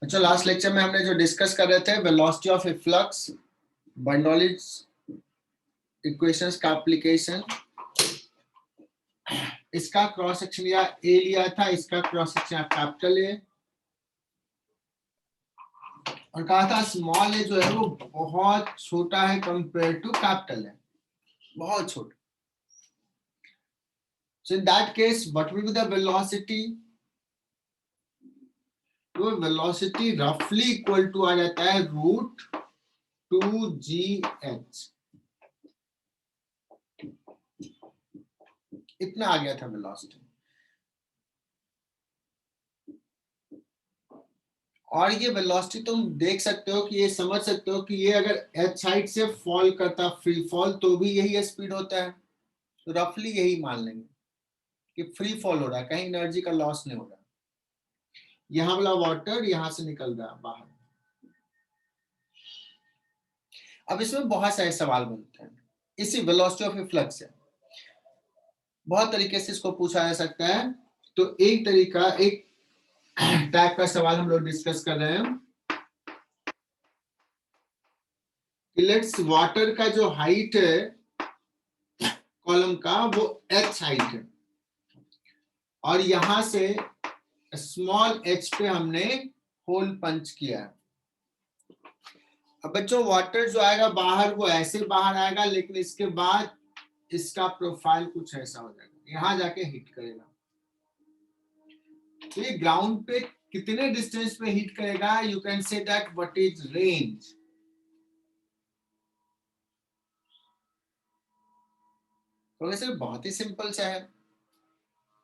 अच्छा, last lecture में हमने जो डिस्कस कर रहे थे velocity of A flux, Bernoulli's equations का एप्लीकेशन, इसका क्रॉस सेक्शन या ए लिया था, इसका क्रॉस सेक्शन कैपिटल ए, और कहा था स्मॉल ए जो है वो बहुत छोटा है कंपेयर टू कैपिटल ए, बहुत छोटा. So in that case, what will be the velocity? तो वेलोसिटी रफली इक्वल टू आ जाता है √2gh. इतना आ गया था वेलोसिटी. और ये वेलोसिटी तुम देख सकते हो कि ये समझ सकते हो कि ये अगर h हाइट से फॉल करता फ्री फॉल तो भी यही स्पीड होता है. तो रफली यही मान लेंगे कि फ्री फॉल हो रहा है, कहीं एनर्जी का लॉस नहीं हो रहा. यहां वाला वाटर यहां से निकल रहा है बाहर. अब इसमें बहुत सारे सवाल बनते हैं इसी वेलोसिटी ऑफ ए फ्लक्स है. बहुत तरीके से इसको पूछा जा सकता है. तो एक तरीका, एक टाइप का सवाल हम लोग डिस्कस कर रहे हैं कि लेट्स वाटर का जो हाइट है कॉलम का वो h हाइट है, और यहां से स्मॉल h पे हमने होल पंच किया है. अब बच्चों वाटर जो आएगा बाहर वो ऐसे बाहर आएगा, लेकिन इसके बाद इसका प्रोफाइल कुछ ऐसा हो जाएगा, यहां जाके हिट करेगा. तो ये ग्राउंड पे कितने डिस्टेंस पे हिट करेगा, you can say that what is range. तो वैसे बहुत ही सिंपल सा है.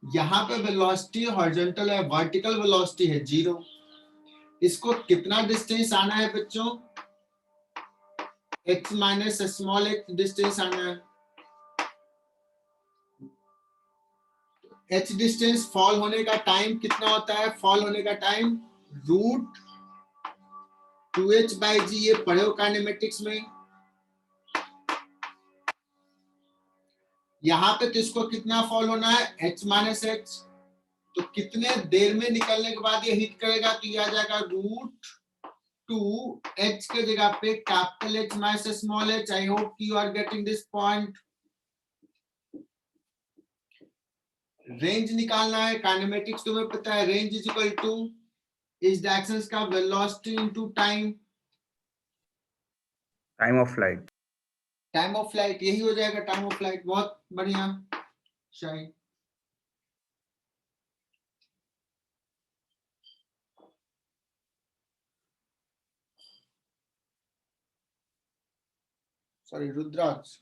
यहाँ पे वेलोसिटी हॉरिजॉन्टल है, वर्टिकल वेलोसिटी है 0. इसको कितना डिस्टेंस आना है बच्चों, x minus small x distance आना है. h डिस्टेंस फॉल होने का टाइम कितना होता है, फॉल होने का टाइम √2h/g. ये पढ़े हो काइनेमेटिक्स में. यहाँ पे तो इसको कितना फॉल होना है, h माइनस h. तो कितने देर में निकलने के बाद ये हिट करेगा, तो ये आ जाएगा √2h के जगह पे capital H minus small h. I hope you are getting this point. Range निकालना है, काइनेमेटिक्स तुम्हें पता है, रेंज इज इक्वल टू इस डायरेक्शंस का velocity into time, time of flight. Time of flight यही हो जाएगा, टाइम ऑफ फ्लाइट. बहुत बढ़िया शायद. सॉरी रुद्राक्ष.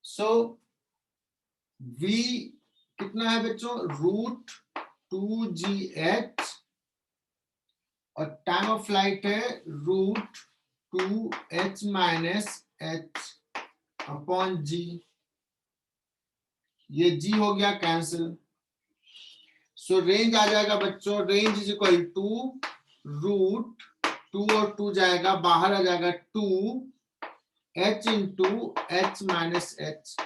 सो v कितना है बच्चों, √2gh, और टाइम ऑफ फ्लाइट है √2h माइनस h/g. ये g हो गया कैंसिल. सो रेंज आ जाएगा बच्चों, रेंज इज इक्वल टू √2 और 2 जाएगा बाहर, आ जाएगा 2h into h minus h.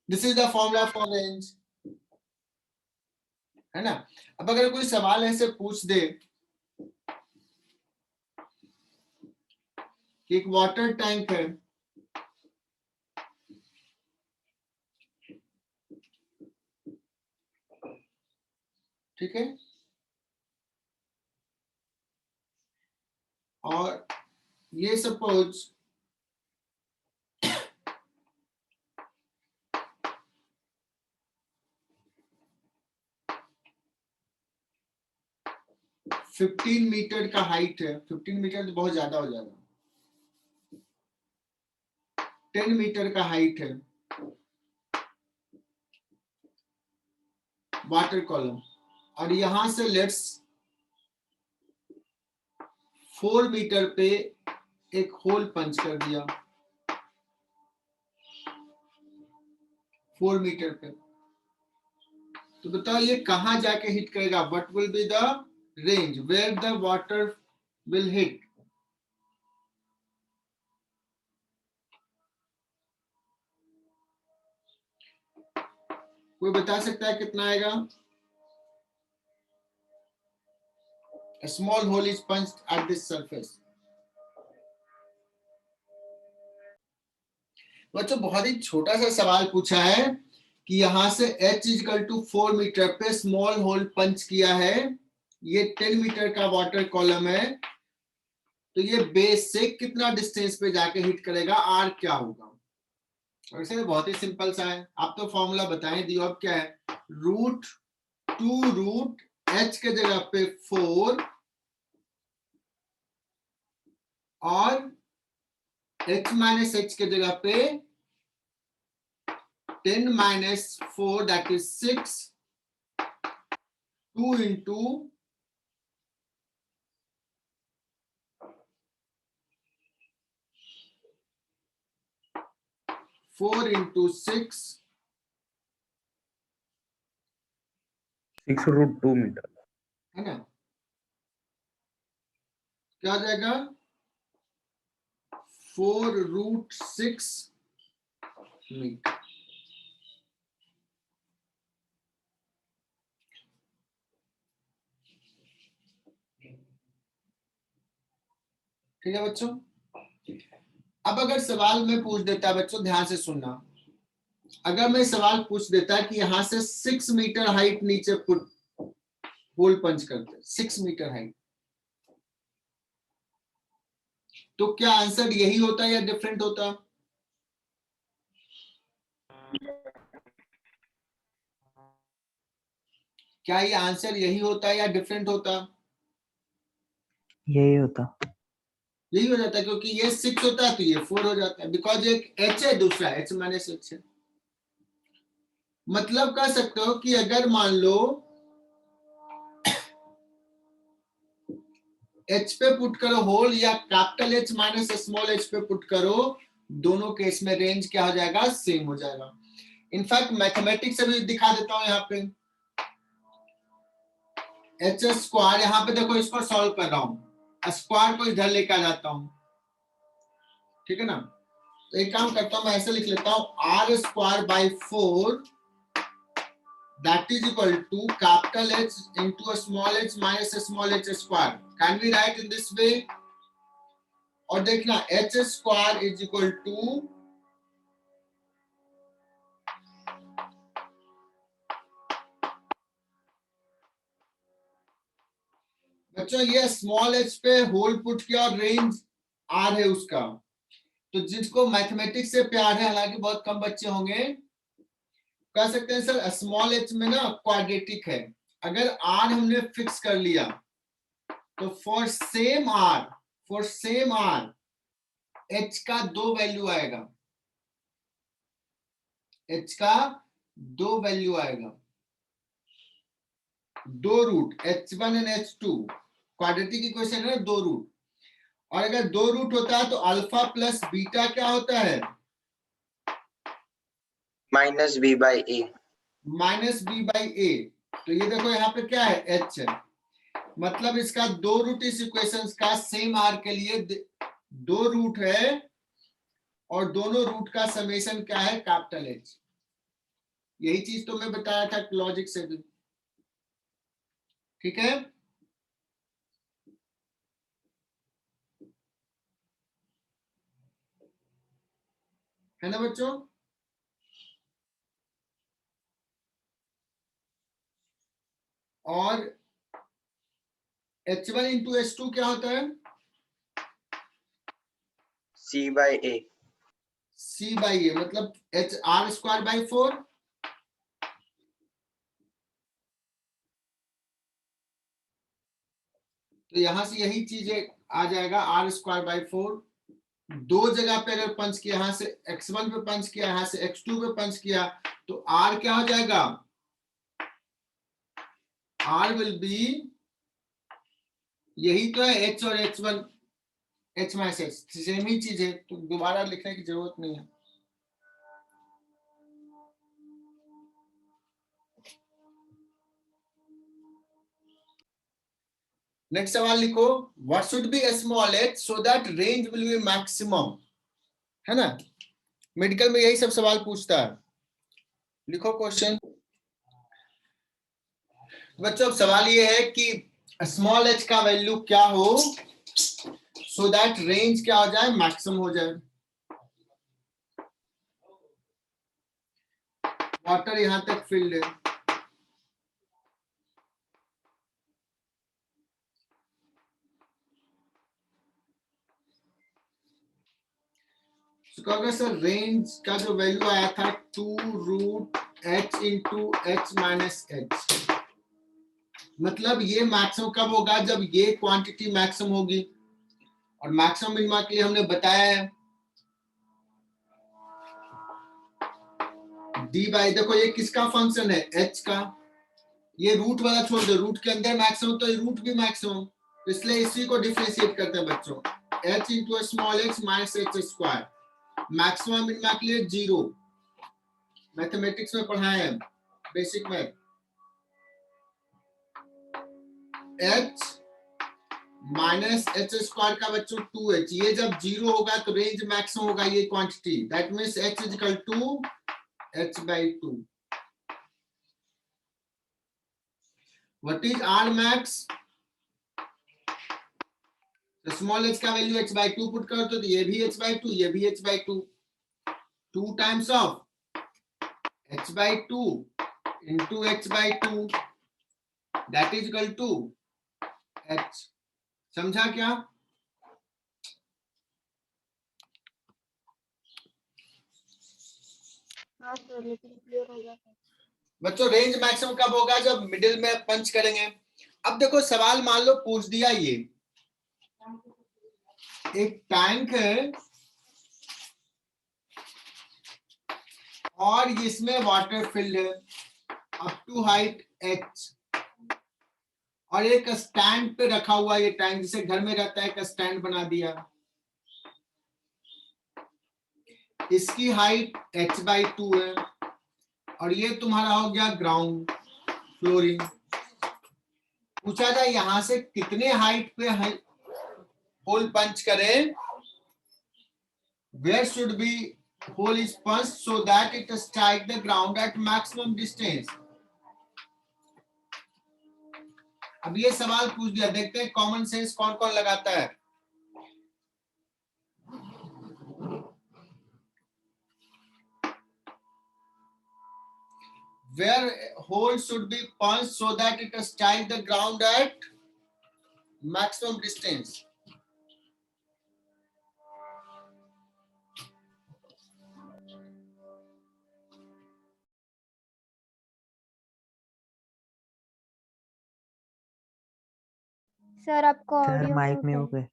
This is the formula for range, है ना. अब अगर कोई सवाल ऐसे पूछ दे कि एक वाटर टैंक है, ठीक है, और ये सपोज फिफ्टीन मीटर का हाइट है. 15 मीटर तो बहुत ज्यादा हो जाएगा. 10 मीटर का हाइट है वाटर कॉलम, और यहां से लेट्स 4 मीटर पे एक होल पंच कर दिया. 4 मीटर पे, तो बताओ ये कहां जाके हिट करेगा, what will be the range where the water will hit. कोई बता सकता है कितना आएगा? A small hole is punched at this surface. बच्चों बहुत ही छोटा सा सवाल पूछा है कि यहां से h इक्वल टू 4 मीटर पे स्मॉल होल पंच किया है, ये 10 मीटर का वाटर कॉलम है, तो ये बेस से कितना डिस्टेंस पे जाके हिट करेगा, r क्या होगा? वैसे बहुत ही सिंपल सा है, आप तो फॉर्मूला बताएं दियो। अब क्या है, √2 h के जगह पे 4 और h माइनस h के जगह पे 10 minus 4 that is 6, 2 into 4 into 6 6√2 metre है ना, क्या हो जाएगा 4√6 मीटर। ठीक है बच्चों। अब अगर सवाल में पूछ देता, बच्चों ध्यान से सुनना, अगर मैं सवाल पूछ देता कि यहां से 6 मीटर हाइट नीचे पुट होल पंच करते, 6 मीटर हाइट, तो क्या आंसर यही होता या डिफरेंट होता? क्या ये आंसर यही होता या डिफरेंट होता? यही होता, यही हो जाता, क्योंकि ये 6 होता है तो ये 4 हो जाता है, बिकॉज एक h है, दूसरा h माइनस h है। मतलब कह सकते हो कि अगर मान लो h पे पुट करो होल या capital H minus small h पे पुट करो, दोनों केस में रेंज क्या हो जाएगा, सेम हो जाएगा। इनफैक्ट मैथमेटिक्स से भी दिखा देता हूं, यहाँ पे एच स्क्वायर, यहाँ पे देखो इसको सॉल्व कर रहा हूं, स्क्वायर को इधर लेकर आ जाता हूं, ठीक है ना। तो एक काम करता हूं, मैं ऐसे लिख लेता हूं r square by 4 that is equal to capital H into a small h minus a small h square. Can we write in this way? और देखना h square is equal to बच्चों ये स्मॉल h पे whole put किया और range r है उसका, तो जिसको मैथमेटिक्स से प्यार है, हालांकि बहुत कम बच्चे होंगे, कह सकते हैं सर स्मॉल h में ना क्वाड्रेटिक है, अगर r हमने फिक्स कर लिया तो फॉर सेम r h का 2 वैल्यू आएगा, h का 2 वैल्यू आएगा, 2 root h1 and h2, quadratic equation है 2 रूट, और अगर 2 रूट होता है तो अल्फा प्लस बीटा क्या होता है, माइनस b बाई a। तो ये देखो यहाँ पे क्या है, h है, मतलब इसका 2 रूट इस इक्वेशन का सेम r के लिए 2 रूट है, और दोनों रूट का समेशन क्या है, कैपिटल H। यही चीज तो मैं बताया था लॉजिक से भी, ठीक है। है ना बच्चों? और H1 इंटू H2 क्या होता है, c by a। C by A, मतलब h r स्क्वायर बाई 4, तो यहां से यही चीजें आ जाएगा, r स्क्वायर बाई 4, दो जगह पे अगर पंच किया, यहां से x1 पे पंच किया, यहां से x2 पे पंच किया, तो r क्या हो जाएगा, r विल बी, यही तो है h और h1, h minus h same ही चीज है, तो दोबारा लिखने की जरूरत नहीं है। नेक्स्ट सवाल लिखो, what should be small h so that range will be maximum, है ना, मेडिकल में यही सब सवाल पूछता है। लिखो क्वेश्चन। बच्चों अब सवाल ये है कि स्मॉल h का वैल्यू क्या हो सो दैट रेंज क्या हो जाए, मैक्सिमम हो जाए। वाटर यहां तक फिल्ड है, तो कहोगे सर रेंज का जो वैल्यू आया था 2√h into h minus h, मतलब ये मैक्सिमम कब होगा, जब ये क्वांटिटी मैक्सिमम होगी। और मैक्सिमम मिनिमा के लिए हमने बताया है डी बाई, देखो ये किसका फंक्शन है, h का। ये रूट वाला छोड़ दो, रूट के अंदर मैक्सिमम तो ये रूट भी मैक्सिमम, इसलिए इसी को डिफरेंशिएट करते हैं बच्चों, h into small h minus h square. Maximum minima के लिए 0, मैथमेटिक्स में पढ़ाए हैं बेसिक में। h माइनस h स्क्वायर का बच्चों 2h, ये जब 0 होगा तो रेंज मैक्सिमम होगा ये quantity, that means h is equal to h by 2। What is r max, तो स्मॉल h का वैल्यू h by 2 पुट कर दो, तो ये भी h by 2, ये भी h by 2, 2 times of h by 2 into h by 2 that is equal to h। समझा क्या? हाँ सर, लेकिन क्लियर हो गया सर। बच्चों रेंज मैक्सिमम कब होगा, जब मिडिल में पंच करेंगे। अब देखो सवाल मान लो पूछ दिया, ये एक टैंक है और इसमें वाटर फिल्ड है अप टू हाइट h, और एक स्टैंड पे रखा हुआ ये टैंक, जिसे घर में रहता है एक स्टैंड बना दिया, इसकी हाइट h by 2 है, और ये तुम्हारा हो गया ग्राउंड फ्लोरिंग। पूछा जाए यहां से कितने हाइट पे होल पंच करें, where should be hole is punched so that it strike the ground at maximum distance। अब ये सवाल पूछ दिया, देखते हैं कॉमन सेंस कौन कौन लगाता है। Where hole should be punched so that it strike the ground at maximum distance। Sir आपको सर ऑडियो माइक में हो म्यूट है। गए।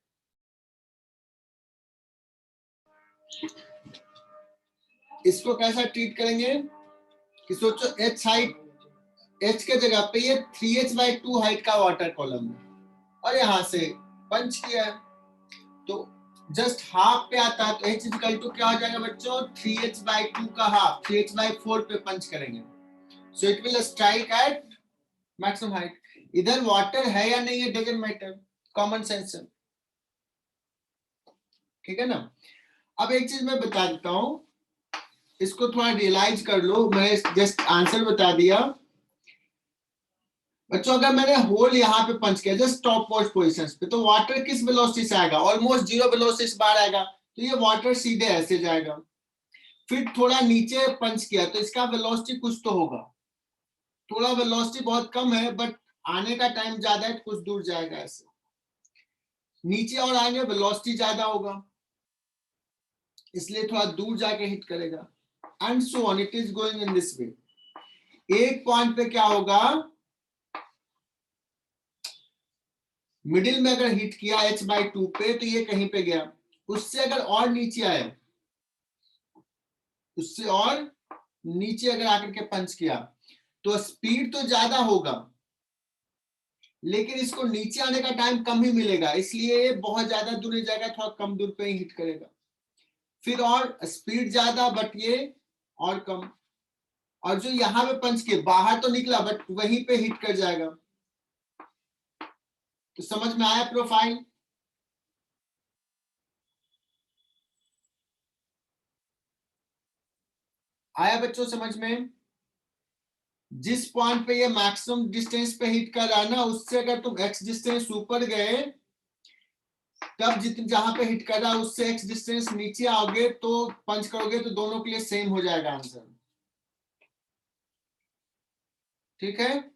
इसको कैसा ट्रीट करेंगे कि सोचो h हाइट, h के जगह पे ये 3h by 2 हाइट का वाटर कॉलम है और यहां से पंच किया है, तो जस्ट हाफ पे आता है, तो h इक्वल टू क्या हो जाएगा बच्चों, 3h by 2 का हाफ, 3h by 4 पे पंच करेंगे, so it will strike at maximum height. इधर वाटर है या नहीं है डजंट मैटर, कॉमन सेंस है, ठीक है ना। अब एक चीज मैं बता देता हूं, इसको थोड़ा रियलाइज कर लो, मैं जस्ट आंसर बता दिया बच्चों। अगर मैंने होल यहाँ पे पंच किया जस्ट टॉप मोस्ट पोजीशंस पे, तो वाटर किस वेलोसिटी से आएगा, ऑलमोस्ट 0 वेलोसिटी से बाहर आएगा, तो ये वाटर सीधे ऐसे जाएगा। फिर थोड़ा नीचे पंच किया तो इसका वेलोसिटी कुछ तो होगा, थोड़ा वेलोसिटी बहुत कम है बट आने का टाइम ज्यादा है, कुछ दूर जाएगा ऐसे, नीचे और आएंगे वेलोसिटी ज्यादा होगा, इसलिए थोड़ा दूर जाके हिट करेगा, and so on it is going in this way. एक पॉइंट पे क्या होगा, मिडिल में अगर हिट किया h by 2 पे, तो ये कहीं पे गया, उससे अगर और नीचे आए, उससे और नीचे अगर आकर के पंच किया, तो स्पीड तो ज्यादा होगा लेकिन इसको नीचे आने का टाइम कम ही मिलेगा, इसलिए ये बहुत ज्यादा दूर नहीं जाएगा, थोड़ा कम दूर पे ही हिट करेगा। फिर और स्पीड ज्यादा बट ये और कम, और जो यहाँ पे पंच किए बाहर तो निकला बट वहीं पे हिट कर जाएगा। तो समझ में आया प्रोफाइल? आया बच्चों समझ में? जिस पॉइंट पे ये मैक्सिमम डिस्टेंस पे हिट कर रहा है ना, उससे अगर तुम x डिस्टेंस ऊपर गए, तब जितने जहां पे हिट कर रहा है उससे x डिस्टेंस नीचे आओगे तो पंच करोगे तो दोनों के लिए सेम हो जाएगा आंसर। ठीक है,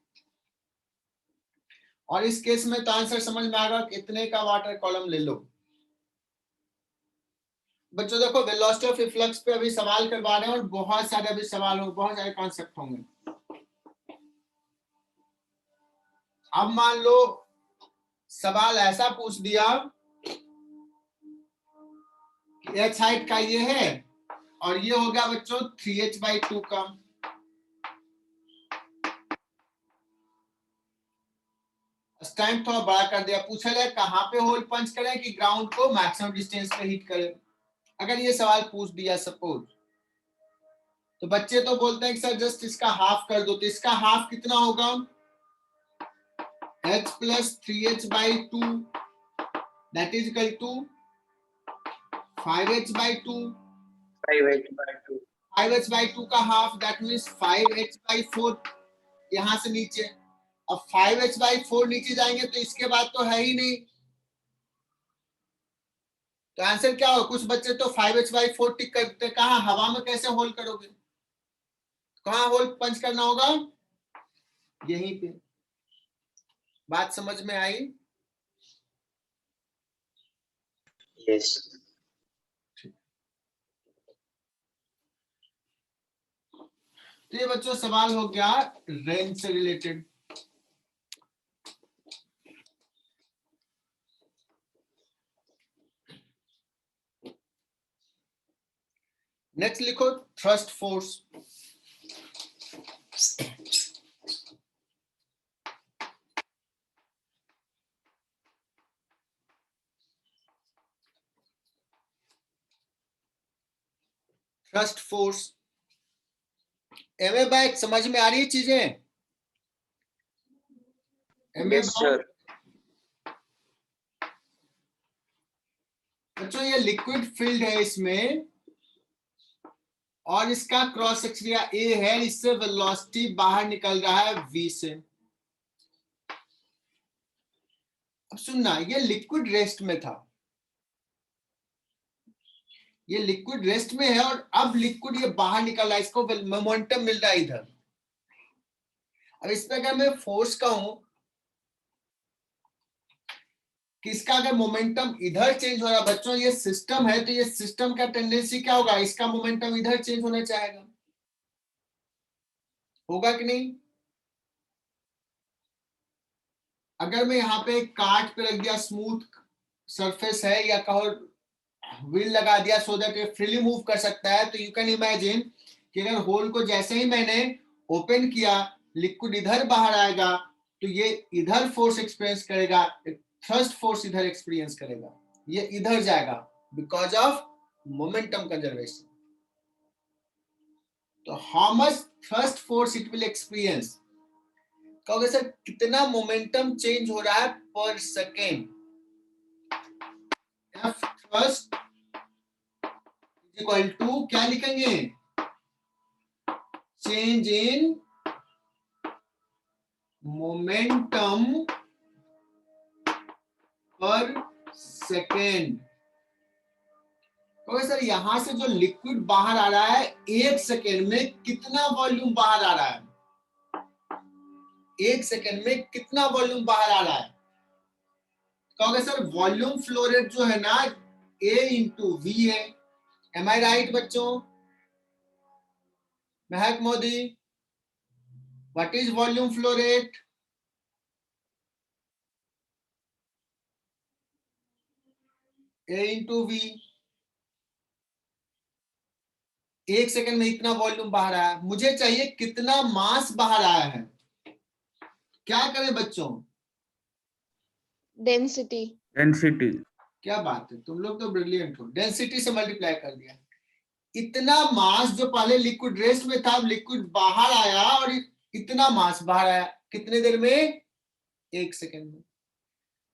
और इस केस में तो आंसर समझ में आएगा कि इतने का वाटर कॉलम ले लो। बच्चों देखो, वेलोसिटी ऑफ इफ्लक्स पे अभी सवाल करवा रहे हैं और बहुत सारे अभी सवाल होंगे, बहुत सारे कॉन्सेप्ट होंगे। अब मान लो सवाल ऐसा पूछ दिया कि h हाइट का ये है और ये हो गया बच्चों 3h/2 का। टाइम थोड़ा बड़ा कर दिया, पूछा जाए कहां पे होल पंच करें कि ग्राउंड को मैक्सिमम डिस्टेंस पे हिट करें। अगर ये सवाल पूछ दिया सपोज, तो बच्चे तो बोलते हैं कि सर जस्ट इसका हाफ कर दो, तो इसका हाफ कितना होगा, h + 3h/2 that is equal to 5h/2। 5h/2 5h/2 का हाफ दैट मींस 5h/4 यहां से नीचे। अब 5h/4 नीचे जाएंगे तो इसके बाद तो है ही नहीं, तो आंसर क्या होगा। कुछ बच्चे तो 5h/4 टिक करते, कहां हवा में कैसे होल करोगे, कहां होल पंच करना होगा, यहीं पे। बात समझ में आई? yes तो ये बच्चों सवाल हो गया रेंज से रिलेटेड। नेक्स्ट लिखो thrust force. Thrust force MA bike समझ में आ रही है चीजें? yes sir बच्चों ये लिक्विड फील्ड है इसमें, और इसका क्रॉस सेक्शन ए है, इससे वेलोसिटी बाहर निकल रहा है v से। अब सुनना, ये लिक्विड रेस्ट में था, ये लिक्विड रेस्ट में है और अब लिक्विड ये बाहर निकल रहा है, इसको मोमेंटम मिल रहा है इधर। अब इस पे अगर मैं फोर्स कहूं कि इसका अगर मोमेंटम इधर चेंज हो रहा है, बच्चों ये सिस्टम है तो ये सिस्टम का टेंडेंसी क्या होगा, इसका मोमेंटम इधर चेंज होना चाहेगा, होगा कि नहीं। अगर मैं यहाँ पे काट पे रख दिया, स्मूथ सरफेस है, या कहो व्हील लगा दिया सो दैट ये फ्रीली मूव कर सकता है, तो यू कैन इमेजिन कि अगर होल को जैसे ही मैंने ओपन किया, लिक्विड इधर बाहर आएगा, तो ये इधर फोर्स एक्सपीरियंस करेगा, थ्रस्ट फोर्स इधर एक्सपीरियंस करेगा, ये इधर जाएगा बिकॉज ऑफ मोमेंटम कंजर्वेशन। तो how much thrust force it will experience, कहोगे सर कितना मोमेंटम चेंज हो रहा है per second. F thrust equal to क्या लिखेंगे, change in momentum per second. तो सर यहां से जो लिक्विड बाहर आ रहा है, एक सेकेंड में कितना वॉल्यूम बाहर आ रहा है, एक सेकेंड में कितना वॉल्यूम बाहर आ रहा है। कहोगे सर वॉल्यूम फ्लो रेट जो है ना, A इंटू V है। एम आई राइट बच्चों? महक Modi, what is volume flow rate? A into V। एक सेकंड में इतना वॉल्यूम बाहर आया, मुझे चाहिए कितना मास बाहर आया है। क्या करें बच्चों? डेंसिटी। डेंसिटी। क्या बात है, तुम लोग तो ब्रिलियंट हो। डेंसिटी से मल्टीप्लाई कर दिया। इतना मास जो पहले लिक्विड रेस्ट में था, अब लिक्विड बाहर आया और इतना मास बाहर आया, कितने देर में, एक सेकंड में।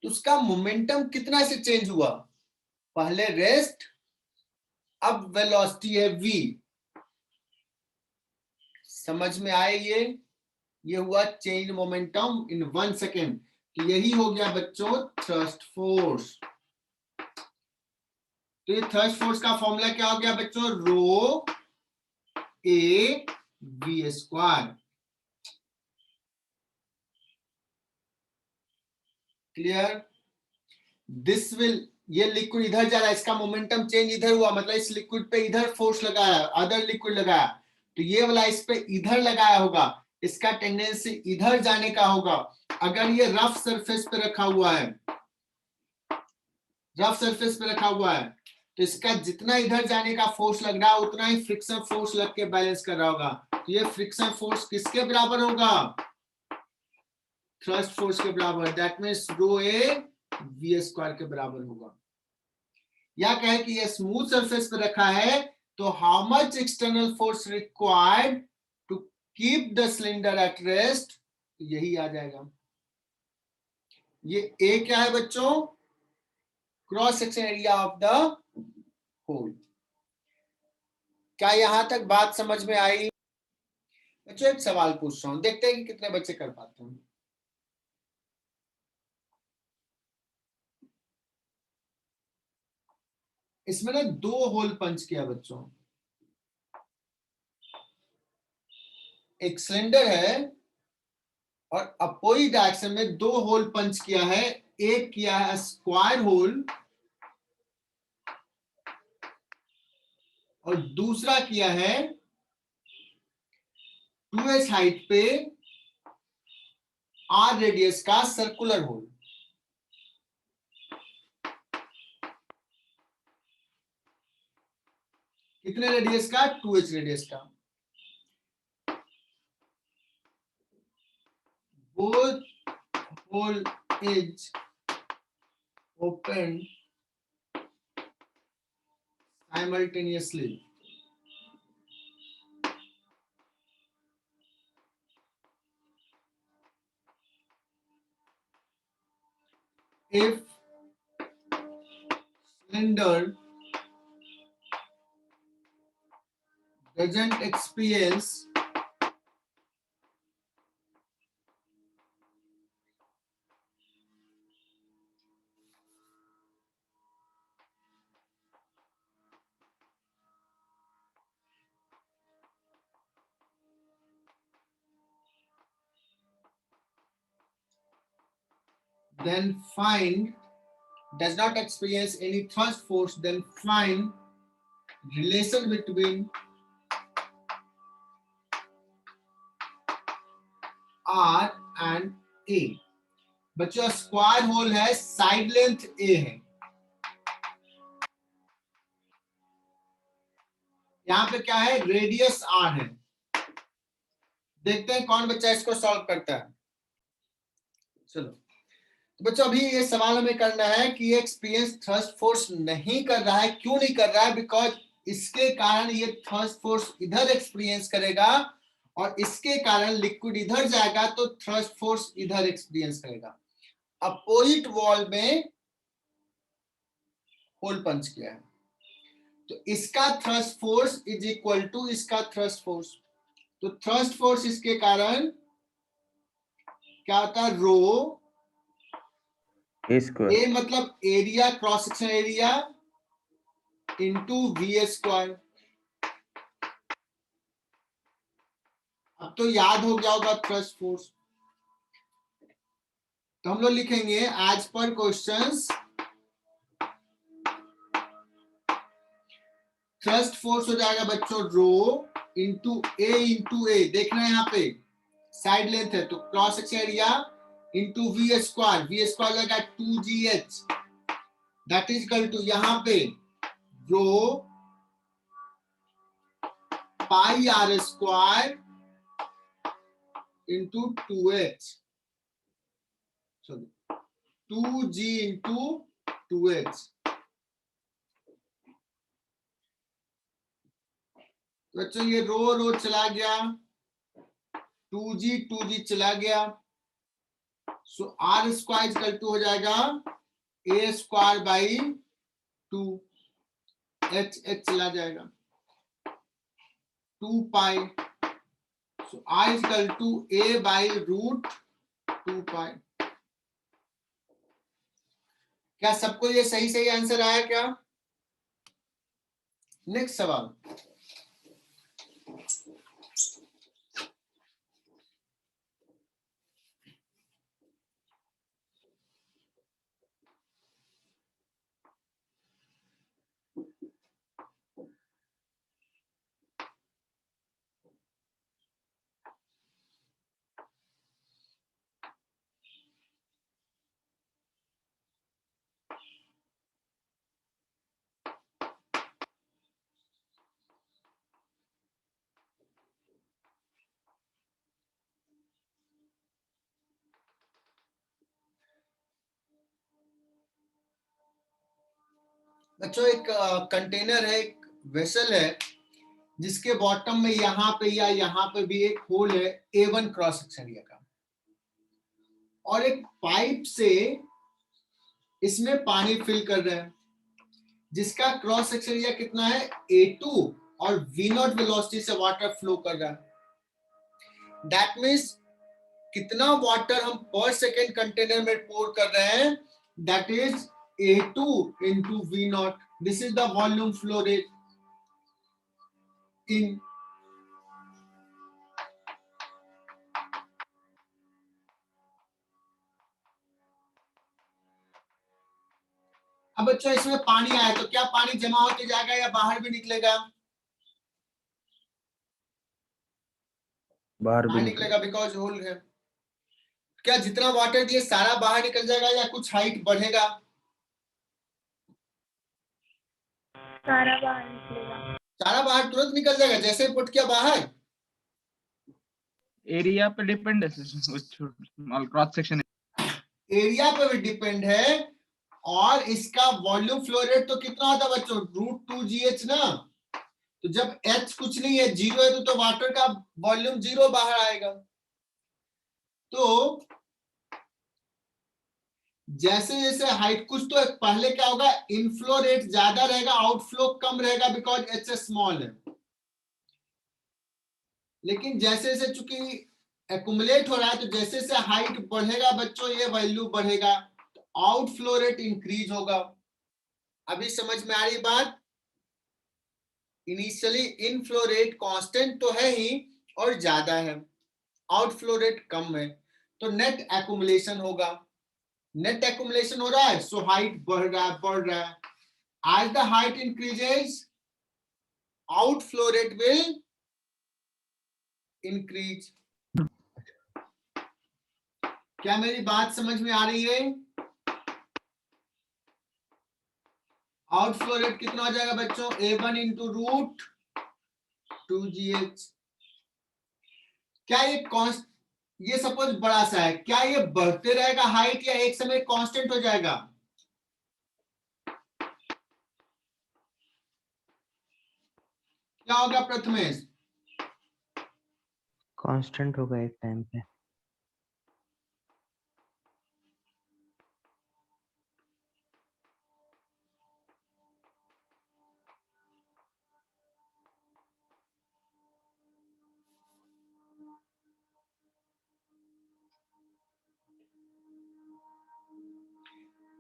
तो उसका मोमेंटम कितना से चेंज हुआ, पहले रेस्ट अब वेलोसिटी है v। समझ में आए ये? ये हुआ चेंज मोमेंटम इन 1 सेकेंड। तो यही हो गया बच्चों थ्रस्ट फोर्स। तो ये थ्रस्ट फोर्स का फॉर्मूला क्या हो गया बच्चों? Rho A V square. Clear? This will, ये लिक्विड इधर जा रहा है, इसका मोमेंटम चेंज इधर हुआ, मतलब इस लिक्विड पे इधर फोर्स लगाया, अदर लिक्विड लगाया, तो ये वाला इस पे इधर लगाया होगा, इसका टेंडेंसी इधर जाने का होगा। अगर ये रफ सरफेस पे रखा हुआ है, रफ सरफेस पे रखा हुआ है, तो इसका जितना इधर जाने का फोर्स लग रहा है उतना ही फ्रिक्शन फोर्स लग के बैलेंस कर रहा होगा। तो ये फ्रिक्शन फोर्स किसके बराबर होगा? थ्रस्ट फोर्स के बराबर। That means rho A V square के बराबर होगा। या कहे कि ये स्मूथ सरफेस पे रखा है, तो how much external force required to keep the cylinder at rest, यही आ जाएगा। ये ए क्या है बच्चों? Cross section area of the hole. क्या यहां तक बात समझ में आई बच्चों? एक सवाल पूछ रहा हूं, देखते हैं कि कितने बच्चे कर पाते हैं। इसमें ना 2 होल पंच किया बच्चों। एक सिलेंडर है और अपोजिट डायरेक्शन में 2 होल पंच किया है। एक किया है स्क्वायर होल और दूसरा किया है 2h हाइट पे r रेडियस का सर्कुलर होल। कितने रेडियस का? 2h रेडियस का। Both hole is open simultaneously. If cylinder doesn't experience then find, does not experience any thrust force, then find relation between R and A। बच्चों square whole है, side length A है, यहां पे क्या है? Radius R है। देखते हैं कौन बच्चा इसको सॉल्व करता है। चलो तो बच्चों अभी ये सवाल हमें करना है कि ये एक्सपीरियंस थ्रस्ट फोर्स नहीं कर रहा है। क्यों नहीं कर रहा है? बिकॉज इसके कारण ये थ्रस्ट फोर्स इधर एक्सपीरियंस करेगा और इसके कारण लिक्विड इधर जाएगा तो थ्रस्ट फोर्स इधर एक्सपीरियंस करेगा। अपोजिट वॉल में होल पंच किया है तो इसका thrust force is equal to इसका थ्रस्ट फोर्स। तो थ्रस्ट फोर्स इसके कारण क्या होता है? रो ए मतलब area, cross section area into we square. अब तो याद हो गया होगा थ्रस्ट फोर्स। तो हम लोग लिखेंगे as per questions, thrust force हो जाएगा बच्चों रो इंटू ए। देखना है यहाँ पे साइड लेंथ है तो cross section area into we square लगा 2gh, that is equal to यहाँ पे rho pi r square into 2h, 2g into 2h। बच्चों ये रो चला गया, 2g चला गया, so r square equal to हो जाएगा ए स्क्वायर बाई 2, h चला जाएगा 2 पाई, So I is equal to A by root 2 pi. क्या सबको ये सही सही आंसर आया क्या? नेक्स्ट सवाल। बच्चों एक कंटेनर है, एक वेसल है, जिसके बॉटम में यहाँ पे या यहाँ पे भी एक होल है A1 क्रॉस सेक्शन एरिया का, और एक पाइप से इसमें पानी फिल कर रहे हैं जिसका क्रॉस सेक्शन एरिया कितना है A2 और V0 वेलोसिटी से वाटर फ्लो कर रहा है। दैट मीन्स कितना वाटर हम पर सेकेंड कंटेनर में पोर कर रहे हैं, that is A2 into V0. This is the volume flow rate in अब बच्चों इसमें पानी आया तो क्या पानी जमा होते जाएगा या बाहर भी निकलेगा? बाहर निकलेगा, बिकॉज होल है। क्या जितना वाटर दिए सारा बाहर निकल जाएगा या कुछ हाइट बढ़ेगा? सारा बाहर निकलेगा। सारा बाहर तुरंत निकल जाएगा जैसे ही पुट किया बाहर? एरिया पे डिपेंड है, क्रॉस सेक्शन एरिया पे भी डिपेंड है, और इसका वॉल्यूम फ्लो रेट तो कितना होता है बच्चों? √2GH ना। तो जब H कुछ नहीं है, 0 है, तो वाटर का वॉल्यूम 0 बाहर आएगा। तो जैसे जैसे हाइट, कुछ तो पहले क्या होगा, इनफ्लो रेट ज्यादा रहेगा, आउटफ्लो कम रहेगा, बिकॉज H स्मॉल है। लेकिन जैसे जैसे चूंकि एक्युमुलेट हो रहा है, तो जैसे जैसे हाइट बढ़ेगा बच्चों, ये वैल्यू बढ़ेगा, तो आउटफ्लो रेट इंक्रीज होगा। अभी समझ में आ रही बात? इनिशियली इनफ्लो रेट कांस्टेंट तो है ही और ज्यादा है, आउटफ्लो रेट कम है, तो नेट एक्युमुलेशन होगा। नेट एक्युमुलेशन हो रहा है, सो हाइट बढ़ रहा है। As the height increases, outflow rate will increase. क्या मेरी बात समझ में आ रही है? आउटफ्लो रेट कितना हो जाएगा बच्चों? A1 into √2GH। क्या ये सपोज बड़ा सा है, क्या ये बढ़ते रहेगा हाइट या एक समय कांस्टेंट हो जाएगा? क्या होगा प्रथमेश? कांस्टेंट होगा एक टाइम पे।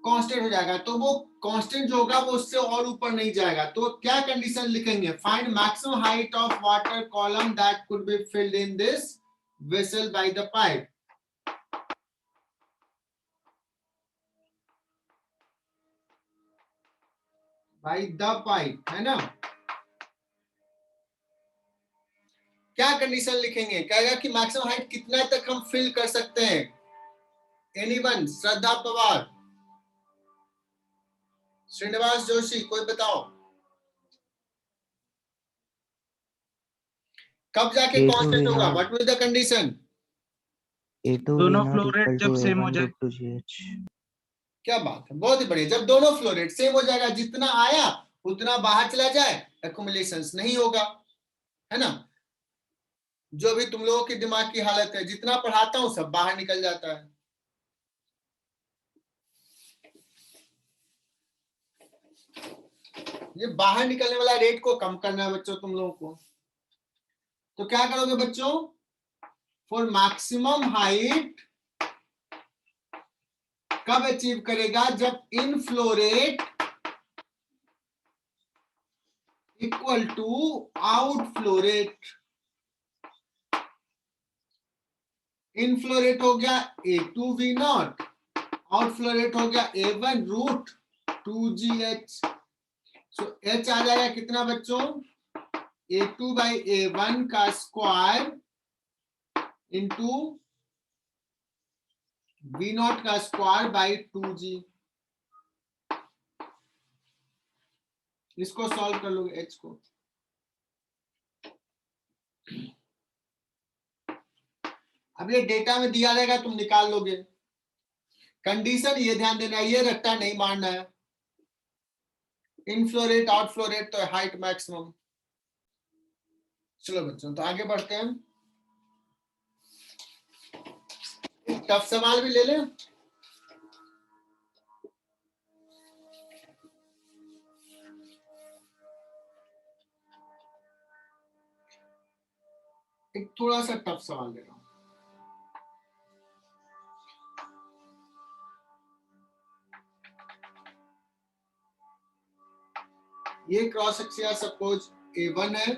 कांस्टेंट हो जाएगा, तो वो कांस्टेंट जो होगा वो उससे और ऊपर नहीं जाएगा। तो क्या कंडीशन लिखेंगे? Find maximum height of water column that could be filled in this vessel by the pipe. By the pipe, है ना? क्या कंडीशन लिखेंगे? कहेगा कि मैक्सिमम हाइट कितना तक हम फिल कर सकते हैं? एनीवन? श्रद्धा पवार, श्रीनिवास जोशी, कोई बताओ। कब जाके कांस्टेंट होगा? What will the condition? दोनों फ्लो रेट जब सेम हो जाए। क्या बात है, बहुत ही बढ़िया। जब दोनों फ्लो रेट सेम हो जाएगा, जितना आया उतना बाहर चला जाए, एक्युमुलेशंस नहीं होगा, है ना? जो भी तुम लोगों के दिमाग की हालत है, जितना पढ़ाता हूं सब बाहर निकल जाता है। ये बाहर निकलने वाला रेट को कम करना है बच्चों तुम लोगों को। तो क्या करोगे बच्चों? फॉर मैक्सिमम हाइट कब अचीव करेगा, जब inflow rate equal to outflow rate. Inflow rate हो गया A2V0, आउट फ्लो रेट हो गया A1 रूट 2GH। सो H आ जाएगा कितना बच्चों, A2/A1 का स्क्वायर इंटू V0 का स्क्वायर बाई 2G। इसको सॉल्व कर लोगे H को। अब ये डेटा में दिया रहेगा, तुम निकाल लोगे। कंडीशन ये ध्यान देना, ये रट्टा नहीं मारना है। Inflow rate outflow rate तो हाइट मैक्सिमम। चलो बच्चों तो आगे बढ़ते हैं। टफ सवाल भी ले लें। एक थोड़ा सा टफ सवाल ले रहा हूं। ये क्रॉस सेक्शन सपोज A1 है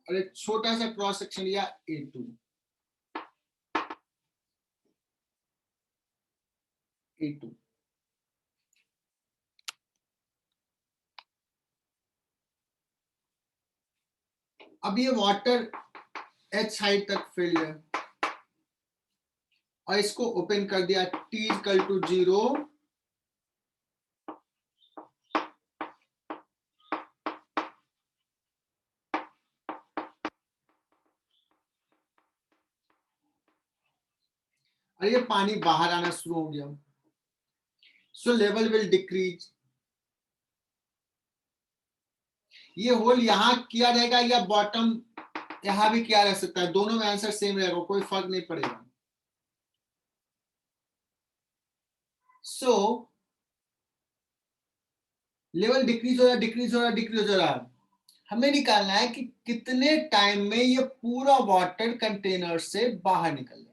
और एक छोटा सा क्रॉस सेक्शन लिया A2। अब ये वाटर H हाइट तक फिल्ड है और इसको ओपन कर दिया T=0। और ये पानी बाहर आना शुरू हो गया। सो लेवल विल डिक्रीज। ये होल यहां किया जाएगा या बॉटम यहां भी किया जा सकता है, दोनों में आंसर सेम रहेगा, कोई फर्क नहीं पड़ेगा। सो लेवल डिक्रीज हो रहा है, डिक्रीज हो रहा है, डिक्रीज हो रहा है। हमें निकालना है कि कितने टाइम में ये पूरा वाटर कंटेनर से बाहर निकल जाएगा।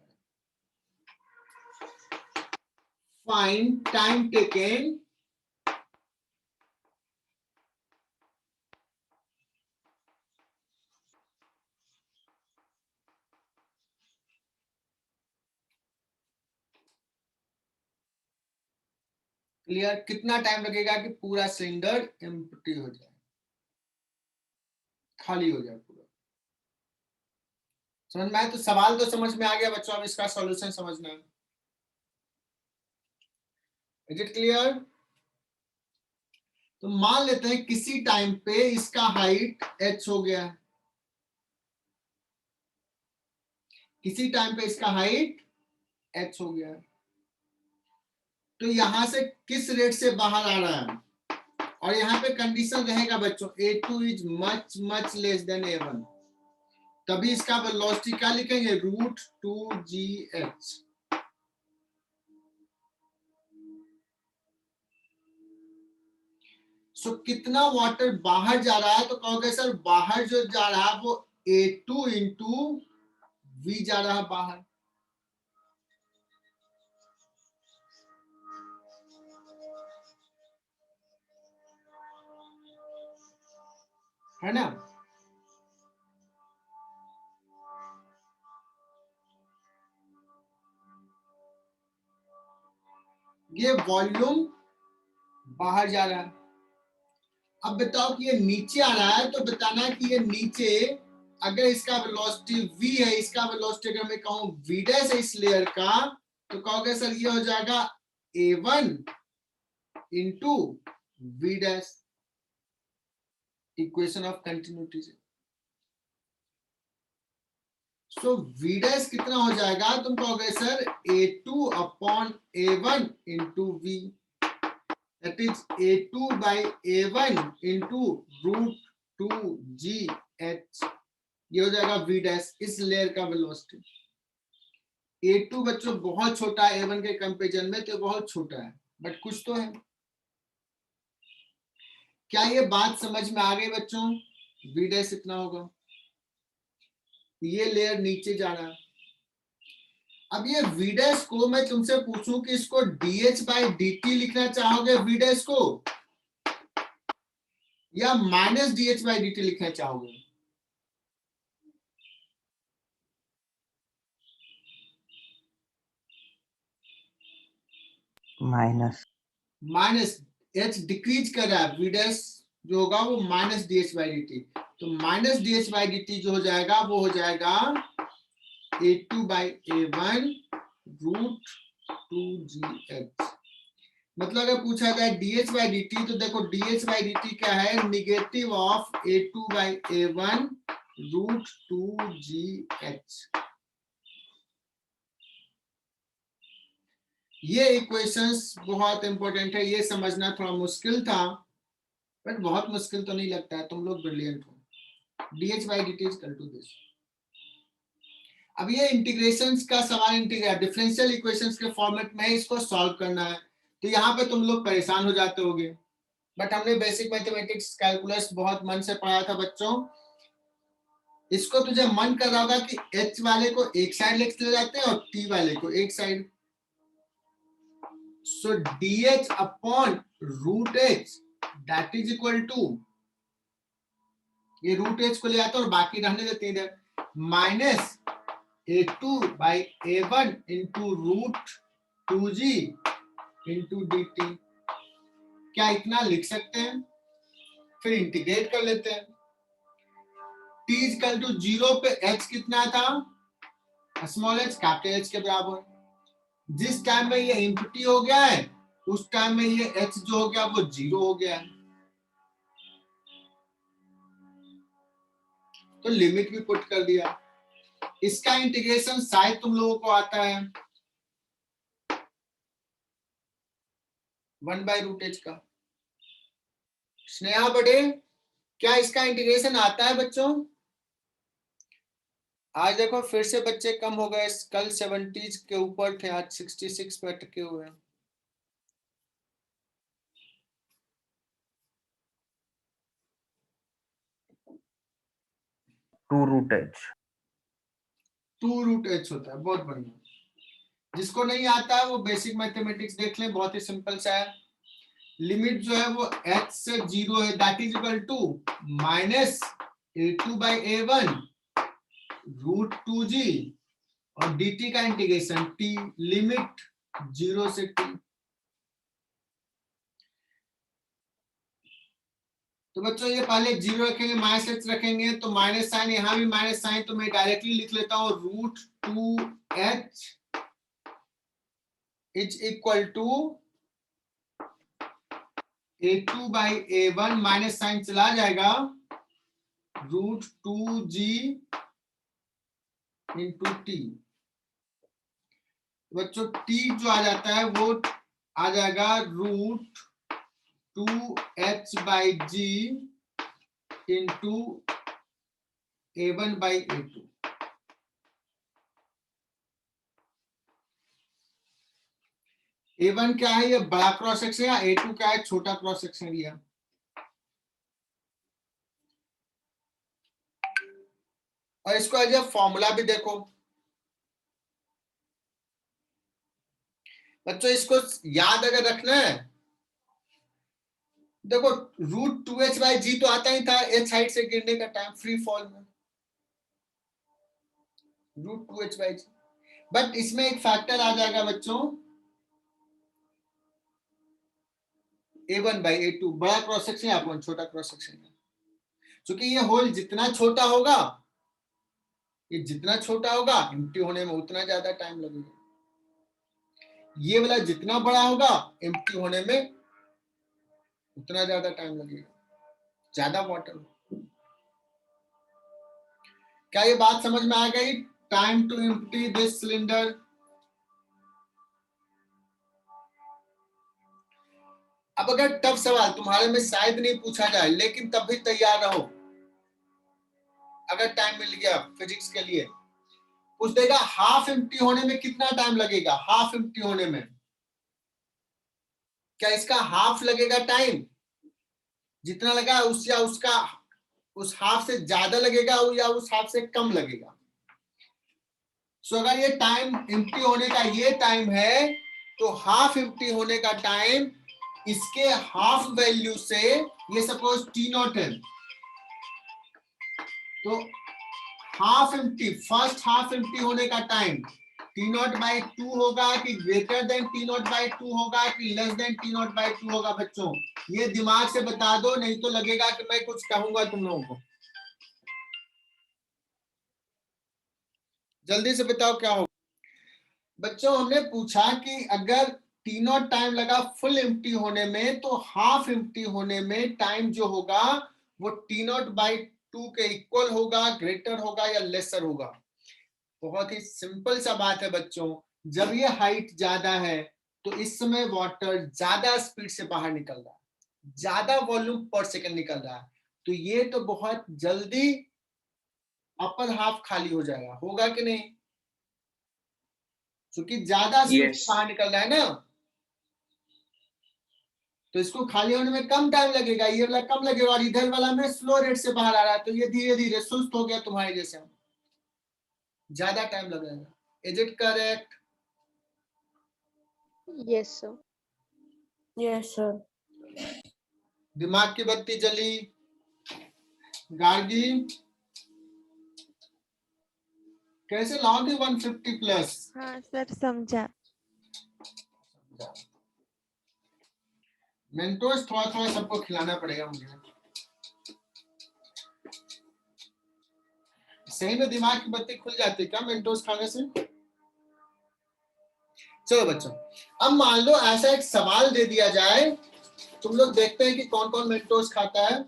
Find time taken clear. कितना टाइम लगेगा कि पूरा सिलेंडर एम्प्टी हो जाए, खाली हो जाए पूरा। समझ में आया? तो सवाल तो समझ में आ गया बच्चों, अब इसका सॉल्यूशन समझना है। Is it clear? तो मान लेते हैं किसी टाइम पे इसका हाइट h हो गया है, किसी टाइम पे इसका हाइट h हो गया है। तो यहां से किस रेट से बाहर आ रहा है, और यहाँ पे कंडीशन रहेगा बच्चों A2 is much much less than A1, तभी इसका वेलोसिटी क्या लिखेंगे, √2GH। सो कितना वाटर बाहर जा रहा है, तो कहोगे सर बाहर जो जा रहा है वो A2 इंटू V जा रहा है बाहर। है ना? ये वॉल्यूम बाहर जा रहा है। अब बताओ कि ये नीचे आ रहा है, तो बताना है कि ये नीचे अगर इसका वेलोसिटी v है, इसका वेलोसिटी अगर मैं कहूं v डैश है इस लेयर का, तो कहोगे सर ये हो जाएगा A1 into v dash, equation of continuity से। सो v डैश कितना हो जाएगा, तुम कहोगे sir A2 upon A1 into v, that is A2/A1 into √2GH। ये हो जाएगा v डैश, इस लेयर का वेलोसिटी। A2 बच्चों बहुत छोटा है A1 के कंपेरिजन में, तो बहुत छोटा है, बट कुछ तो है। क्या ये बात समझ में आ गई बच्चों? v डैश इतना होगा, ये लेयर नीचे जाना। अब ये v डैश को मैं तुमसे पूछूं कि इसको dh/dt लिखना चाहोगे v डैश को, या -dh/dt लिखना चाहोगे? माइनस h डिक्रीज कर रहा है, v डैश जो होगा वो -dh/dt, तो -dh/dt जो हो जाएगा वो हो जाएगा a2/a1 √2gh। मतलब अगर पूछा जाए dh/dt, तो देखो dh/dt क्या है, निगेटिव ऑफ a2/a1 √2gh। ये इक्वेशंस बहुत इंपॉर्टेंट है, ये समझना थोड़ा मुश्किल था, बट बहुत मुश्किल तो नहीं लगता है, तुम लोग ब्रिलियंट हो। dh/dt is equal to this. अब ये इंटीग्रेशंस का सवाल, डिफरेंशियल इक्वेशंस के फॉर्मेट में इसको सॉल्व करना है, तो यहाँ पे तुम लोग परेशान हो जाते होगे, बट हमने बेसिक मैथमेटिक्स कैलकुलस बहुत मन से पढ़ा था बच्चों। इसको तुझे मन कर रहा होगा कि h वाले को एक साइड लिख जाते हैं और t वाले को एक साइड, so dh upon √h that is equal to, ये √h को ले आते और बाकी रहने देते इधर, minus a2/a1 into √2g into dt। क्या इतना लिख सकते हैं? फिर इंटीग्रेट कर लेते हैं। t इक्वल टू 0 पे h कितना था, स्मॉल h कैपिटल H के बराबर। जिस टाइम में ये एम्प्टी हो गया है उस टाइम में ये h जो हो गया वो 0 हो गया है, तो लिमिट भी पुट कर दिया। इसका इंटीग्रेशन शायद तुम लोगों को आता है 1/√h का। स्नेहा बड़े, क्या इसका इंटीग्रेशन आता है बच्चों? आज देखो फिर से बच्चे कम हो गए, कल 70 के ऊपर थे, आज 66 पे अटके हुए हैं। टू रूट एच होता है, बहुत बढ़िया। जिसको नहीं आता है वो बेसिक मैथमेटिक्स देख लें, बहुत ही सिंपल सा है। लिमिट जो है वो h से 0 है, that is equal to minus a2/a1 √2g और dt का इंटीग्रेशन t, लिमिट 0 से t। तो बच्चों ये पहले 0 रखेंगे, -h रखेंगे, तो माइनस साइन, यहां भी माइनस साइन, तो मैं डायरेक्टली लिख लेता हूं √2h is equal to a2/a1, minus sign चला जाएगा, √2g इंटू t। बच्चों t जो आ जाता है वो आ जाएगा √2h/g इंटू a1/a2। a1 क्या है, ये बड़ा क्रॉस सेक्शन है, a2 क्या है, छोटा क्रॉस सेक्शन लिया। और इसको एज ए फॉर्मूला भी देखो बच्चों, इसको याद अगर रखना है, देखो √2h/g तो आता ही था h हाइट से गिरने का टाइम फ्री फॉल में, √2h/g, बट इसमें एक फैक्टर आ जाएगा बच्चों a1/a2, बड़ा क्रॉस सेक्शन है, अपन छोटा क्रॉस सेक्शन है। क्योंकि ये होल जितना छोटा होगा, ये जितना छोटा होगा एम्प्टी होने में उतना ज्यादा टाइम लगेगा, ये वाला जितना बड़ा होगा एम्प्टी होने में उतना ज्यादा टाइम लगेगा, ज्यादा वाटर। क्या ये बात समझ में आ गई? Time to empty this cylinder. अब अगर टफ सवाल तुम्हारे में शायद नहीं पूछा जाए, लेकिन तब भी तैयार रहो, अगर टाइम मिल गया फिजिक्स के लिए, पूछ देगा हाफ एम्प्टी होने में कितना टाइम लगेगा, हाफ एम्प्टी होने में क्या इसका हाफ लगेगा टाइम, जितना लगा उस या उसका उस हाफ से ज्यादा लगेगा या उस हाफ से कम लगेगा। सो अगर ये टाइम एम्प्टी होने का ये टाइम है तो हाफ एम्प्टी होने का टाइम इसके हाफ वैल्यू से, ये सपोज टी नॉट है, तो half empty, first half empty होने का टाइम टी नॉट बाई 2 होगा कि greater than T not by 2 होगा कि less than T not by 2 होगा। बच्चों ये दिमाग से बता दो, नहीं तो लगेगा कि मैं कुछ कहूंगा तुम लोगों को। जल्दी से बताओ क्या होगा। बच्चों हमने पूछा कि अगर टी नॉट टाइम लगा फुल एम्प्टी होने में, तो हाफ एम्प्टी होने में टाइम जो होगा वो टी नॉट बाई 2 के इक्वल होगा, ग्रेटर होगा या लेसर होगा। बहुत ही सिंपल सा बात है बच्चों, जब ये हाइट ज्यादा है तो इस समय वाटर ज्यादा स्पीड से बाहर निकल रहा है, ज्यादा वॉल्यूम पर सेकंड निकल रहा है, तो ये तो बहुत जल्दी अपर हाफ खाली हो जाएगा, होगा कि नहीं? क्योंकि ज्यादा स्पीड Yes. से बाहर निकल रहा है ना, तो इसको खाली होने में कम टाइम लगेगा, ये वाला कम लगेगा, और इधर वाला में स्लो रेट से बाहर आ रहा है, तो ये धीरे धीरे सुस्त हो गया तुम्हारे जैसे, ज्यादा टाइम लगेगा। Is it correct? Yes, sir. Yes, sir. दिमाग की बत्ती जली? गार्गी कैसे लाओगे 150 प्लस? हाँ सर समझा। मेंटोस थोड़ा थोड़ा सबको खिलाना पड़ेगा मुझे, सही में दिमाग की बत्ती खुल जाती है क्या मेंटोस खाने से? चलो बच्चों, अब मान लो ऐसा एक सवाल दे दिया जाए, तुम लोग देखते हैं कि कौन कौन मेंटोस खाता है।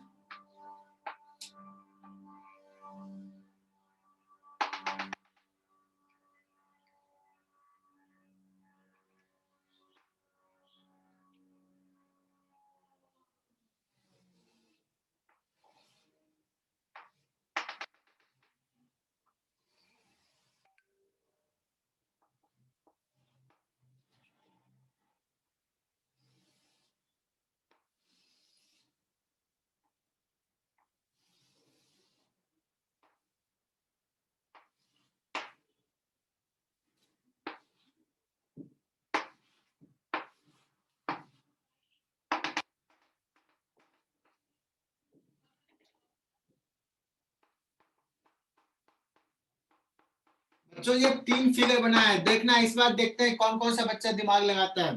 बच्चों ये 3 फिगर बनाया है, देखना इस बार देखते हैं कौन कौन सा बच्चा दिमाग लगाता है।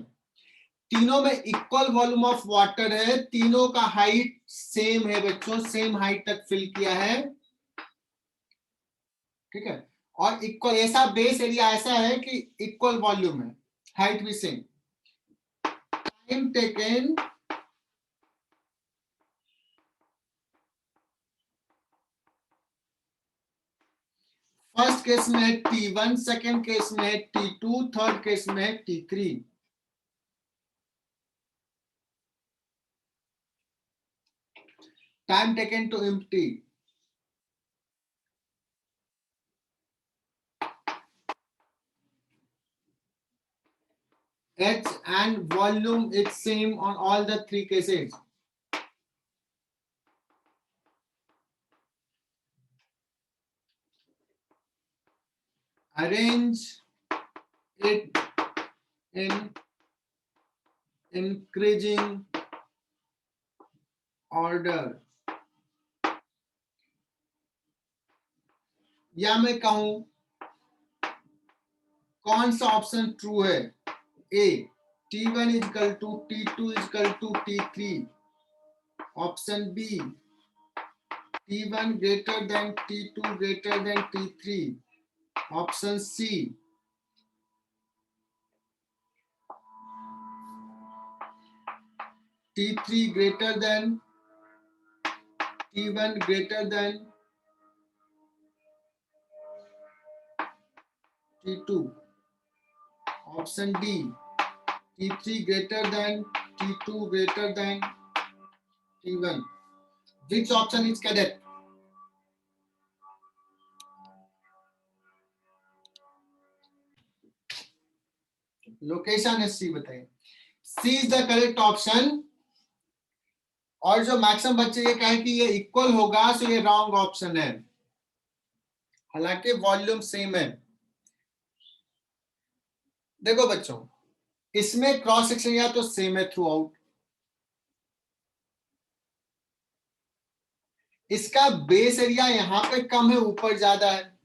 तीनों में इक्वल वॉल्यूम ऑफ वाटर है, तीनों का हाइट सेम है बच्चों, सेम हाइट तक फिल किया है, ठीक है, और इक्वल, ऐसा बेस एरिया ऐसा है कि इक्वल वॉल्यूम है, हाइट भी same. Time taken first case में है T1, सेकेंड केस में है T2, थर्ड केस में है T3। Time taken to empty, H and volume is same on all the 3 cases. Arrange it in increasing order. या मैं कहूं कौन सा ऑप्शन ट्रू है? A T1 is equal to T2 is equal to T3, option B T1 greater than T2 greater than T3, option C T3 greater than T1 greater than T2, option D T3 greater than T2 greater than T1. Which option is correct? Location है सी, बताइए। सी is the correct option. और जो maximum बच्चे ये कहें कि ये equal होगा, सो ये रॉन्ग ऑप्शन है, हालांकि वॉल्यूम सेम है। देखो बच्चों, इसमें क्रॉस सेक्शन या तो सेम है थ्रू आउट, इसका बेस एरिया यहां पे कम है, ऊपर ज्यादा है।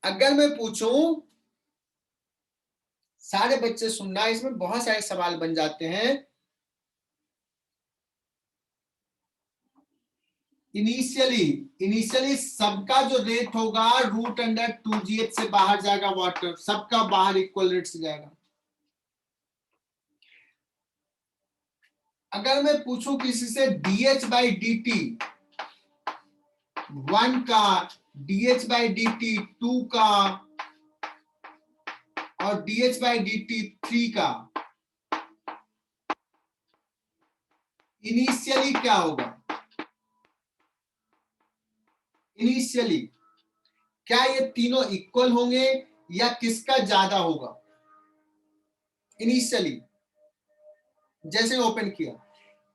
अगर मैं पूछूं, सारे बच्चे सुनना, इसमें बहुत सारे सवाल बन जाते हैं। इनिशियली सबका जो रेट होगा √2gh से बाहर जाएगा वाटर, सबका बाहर इक्वल रेट से जाएगा। अगर मैं पूछूं किसी से dh/dt 1 का, dh/dt 2 का और dh/dt 3 का, इनिशियली क्या होगा? इनिशियली क्या ये तीनों इक्वल होंगे या किसका ज्यादा होगा? इनिशियली जैसे ओपन किया,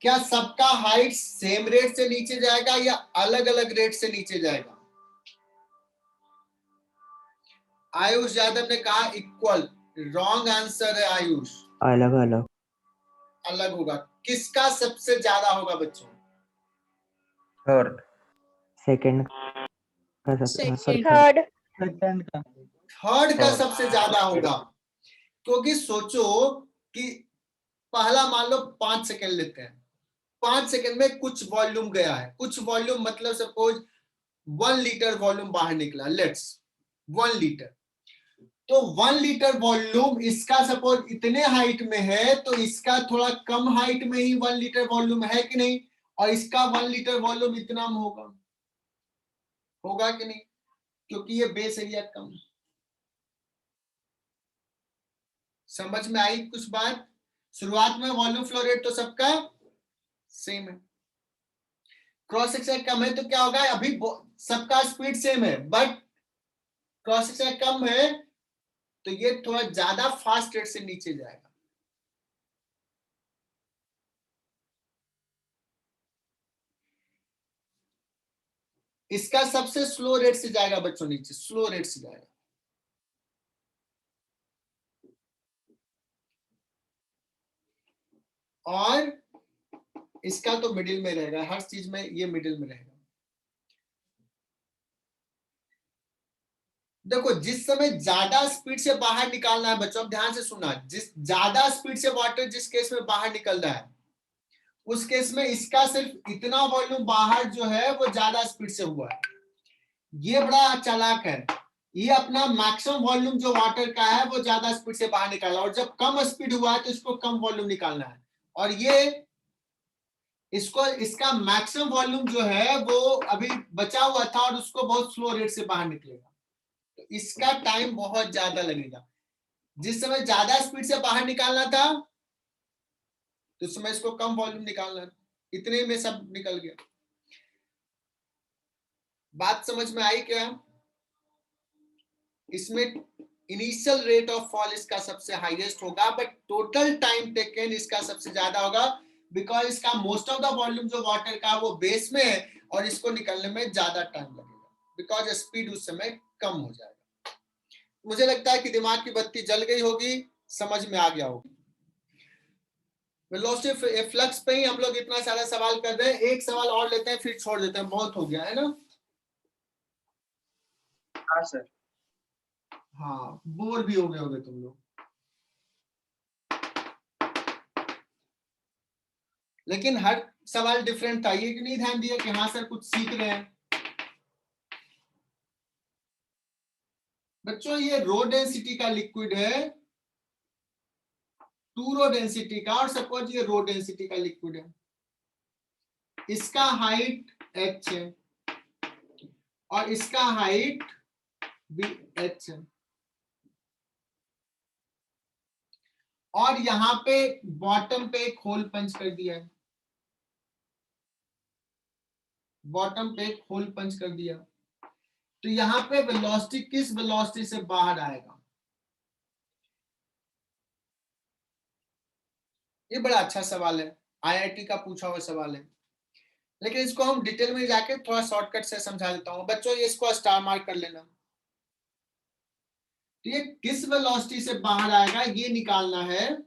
क्या सबका हाइट सेम रेट से नीचे जाएगा या अलग अलग रेट से नीचे जाएगा? आयुष यादव ने कहा इक्वल, रॉन्ग आंसर है आयुष, अलग अलग अलग होगा। किसका सबसे ज्यादा होगा बच्चों? थर्ड। सेकंड का सबसे थर्ड। थर्ड का सबसे ज्यादा होगा, क्योंकि सोचो कि पहला मान लो 5 सेकंड लेते हैं, 5 सेकंड में कुछ वॉल्यूम गया है, कुछ वॉल्यूम मतलब सपोज 1 लीटर वॉल्यूम बाहर निकला, लेट्स 1 लीटर, तो 1 लीटर वॉल्यूम इसका सपोज इतने हाइट में है, तो इसका थोड़ा कम हाइट में ही 1 लीटर वॉल्यूम है कि नहीं, और इसका 1 लीटर वॉल्यूम इतना में होगा, होगा कि नहीं, क्योंकि ये बेस एरिया कम है। समझ में आई कुछ बात? शुरुआत में वॉल्यूम फ्लो रेट तो सबका सेम है, क्रॉस सेक्शन कम है तो क्या होगा, अभी सबका स्पीड सेम है बट क्रॉस सेक्शन कम है, तो ये थोड़ा ज्यादा फास्ट रेट से नीचे जाएगा। इसका सबसे स्लो रेट से जाएगा बच्चों नीचे, स्लो रेट से जाएगा। और इसका तो मिडिल में रहेगा, हर चीज में ये मिडिल में रहेगा। देखो, जिस समय ज्यादा स्पीड से बाहर निकालना है बच्चों, ध्यान से सुनना, जिस ज्यादा स्पीड से वाटर जिस केस में बाहर निकल रहा है, उस केस में इसका सिर्फ इतना वॉल्यूम बाहर जो है वो ज्यादा स्पीड से हुआ है। ये बड़ा चालाक है, ये अपना मैक्सिमम वॉल्यूम जो वाटर का है वो ज्यादा स्पीड से बाहर निकाला, और जब कम स्पीड हुआ है तो इसको कम वॉल्यूम निकालना है, और ये इसको इसका मैक्सिमम वॉल्यूम जो है वो अभी बचा हुआ था और उसको बहुत स्लो रेट से बाहर निकलेगा, तो इसका टाइम बहुत ज्यादा लगेगा। जिस समय ज्यादा स्पीड से बाहर निकालना था तो उस समय इसको कम वॉल्यूम निकालना था, इतने में सब निकल गया। बात समझ में आई क्या? इसमें इनिशियल रेट ऑफ फॉल इसका सबसे हाईएस्ट होगा, बट टोटल टाइम टेकन इसका सबसे ज्यादा होगा, बिकॉज इसका मोस्ट ऑफ द वॉल्यूम जो वाटर का वो बेस में है और इसको निकलने में ज्यादा टाइम लगेगा, बिकॉज स्पीड उस समय कम हो जाएगा। मुझे लगता है कि दिमाग की बत्ती जल गई होगी, समझ में आ गया होगा। वेलोसिटी फ्लक्स पे ही हम लोग इतना सारा सवाल कर रहे हैं, एक सवाल और लेते हैं फिर छोड़ देते हैं, बहुत हो गया है ना। हाँ सर। हाँ, बोर भी हो गए होगे तुम लोग, लेकिन हर सवाल डिफरेंट था, ये कि नहीं ध्यान दिया कि हाँ सर कुछ सीख रहे हैं। बच्चों, ये रो डेंसिटी का लिक्विड है, 2 रो डेंसिटी का, और सपोज ये रो डेंसिटी का लिक्विड है, इसका हाइट h है और इसका हाइट भी h है, और यहां पे बॉटम पे एक होल पंच कर दिया है, बॉटम पे एक होल पंच कर दिया, तो यहां पे वेलोसिटी किस वेलोसिटी से बाहर आएगा? ये बड़ा अच्छा सवाल है, आईआईटी का पूछा हुआ सवाल है, लेकिन इसको हम डिटेल में जाके थोड़ा शॉर्टकट से समझा देता हूँ बच्चों। ये इसको स्टार मार्क कर लेना। तो ये किस वेलोसिटी से बाहर आएगा ये निकालना है।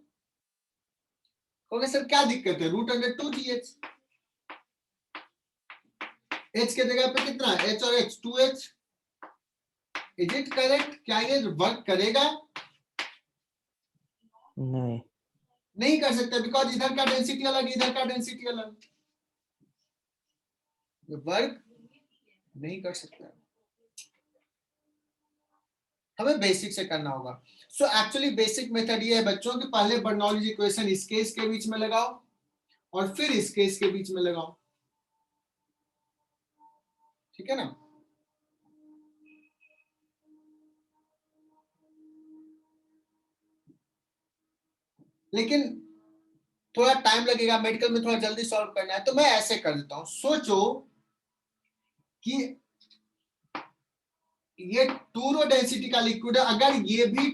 ओके सर क्या दिक्कत है, √2gh, h के जगह पे कितना h और h 2h, is it correct? क्या ये वर्क करेगा? नहीं, नहीं कर सकता, बिकॉज इधर का डेंसिटी अलग, इधर का डेंसिटी अलग, वर्क नहीं कर सकता। हमें बेसिक से करना होगा। सो एक्चुअली बेसिक मेथड ये है बच्चों कि पहले बर्नौलीज इक्वेशन इस केस के बीच में लगाओ और फिर इस केस के बीच में लगाओ, ठीक है ना। लेकिन थोड़ा टाइम लगेगा, मेडिकल में थोड़ा जल्दी सॉल्व करना है, तो मैं ऐसे कर देता हूं। सोचो कि ये 2 रो डेंसिटी का लिक्विड है, अगर ये भी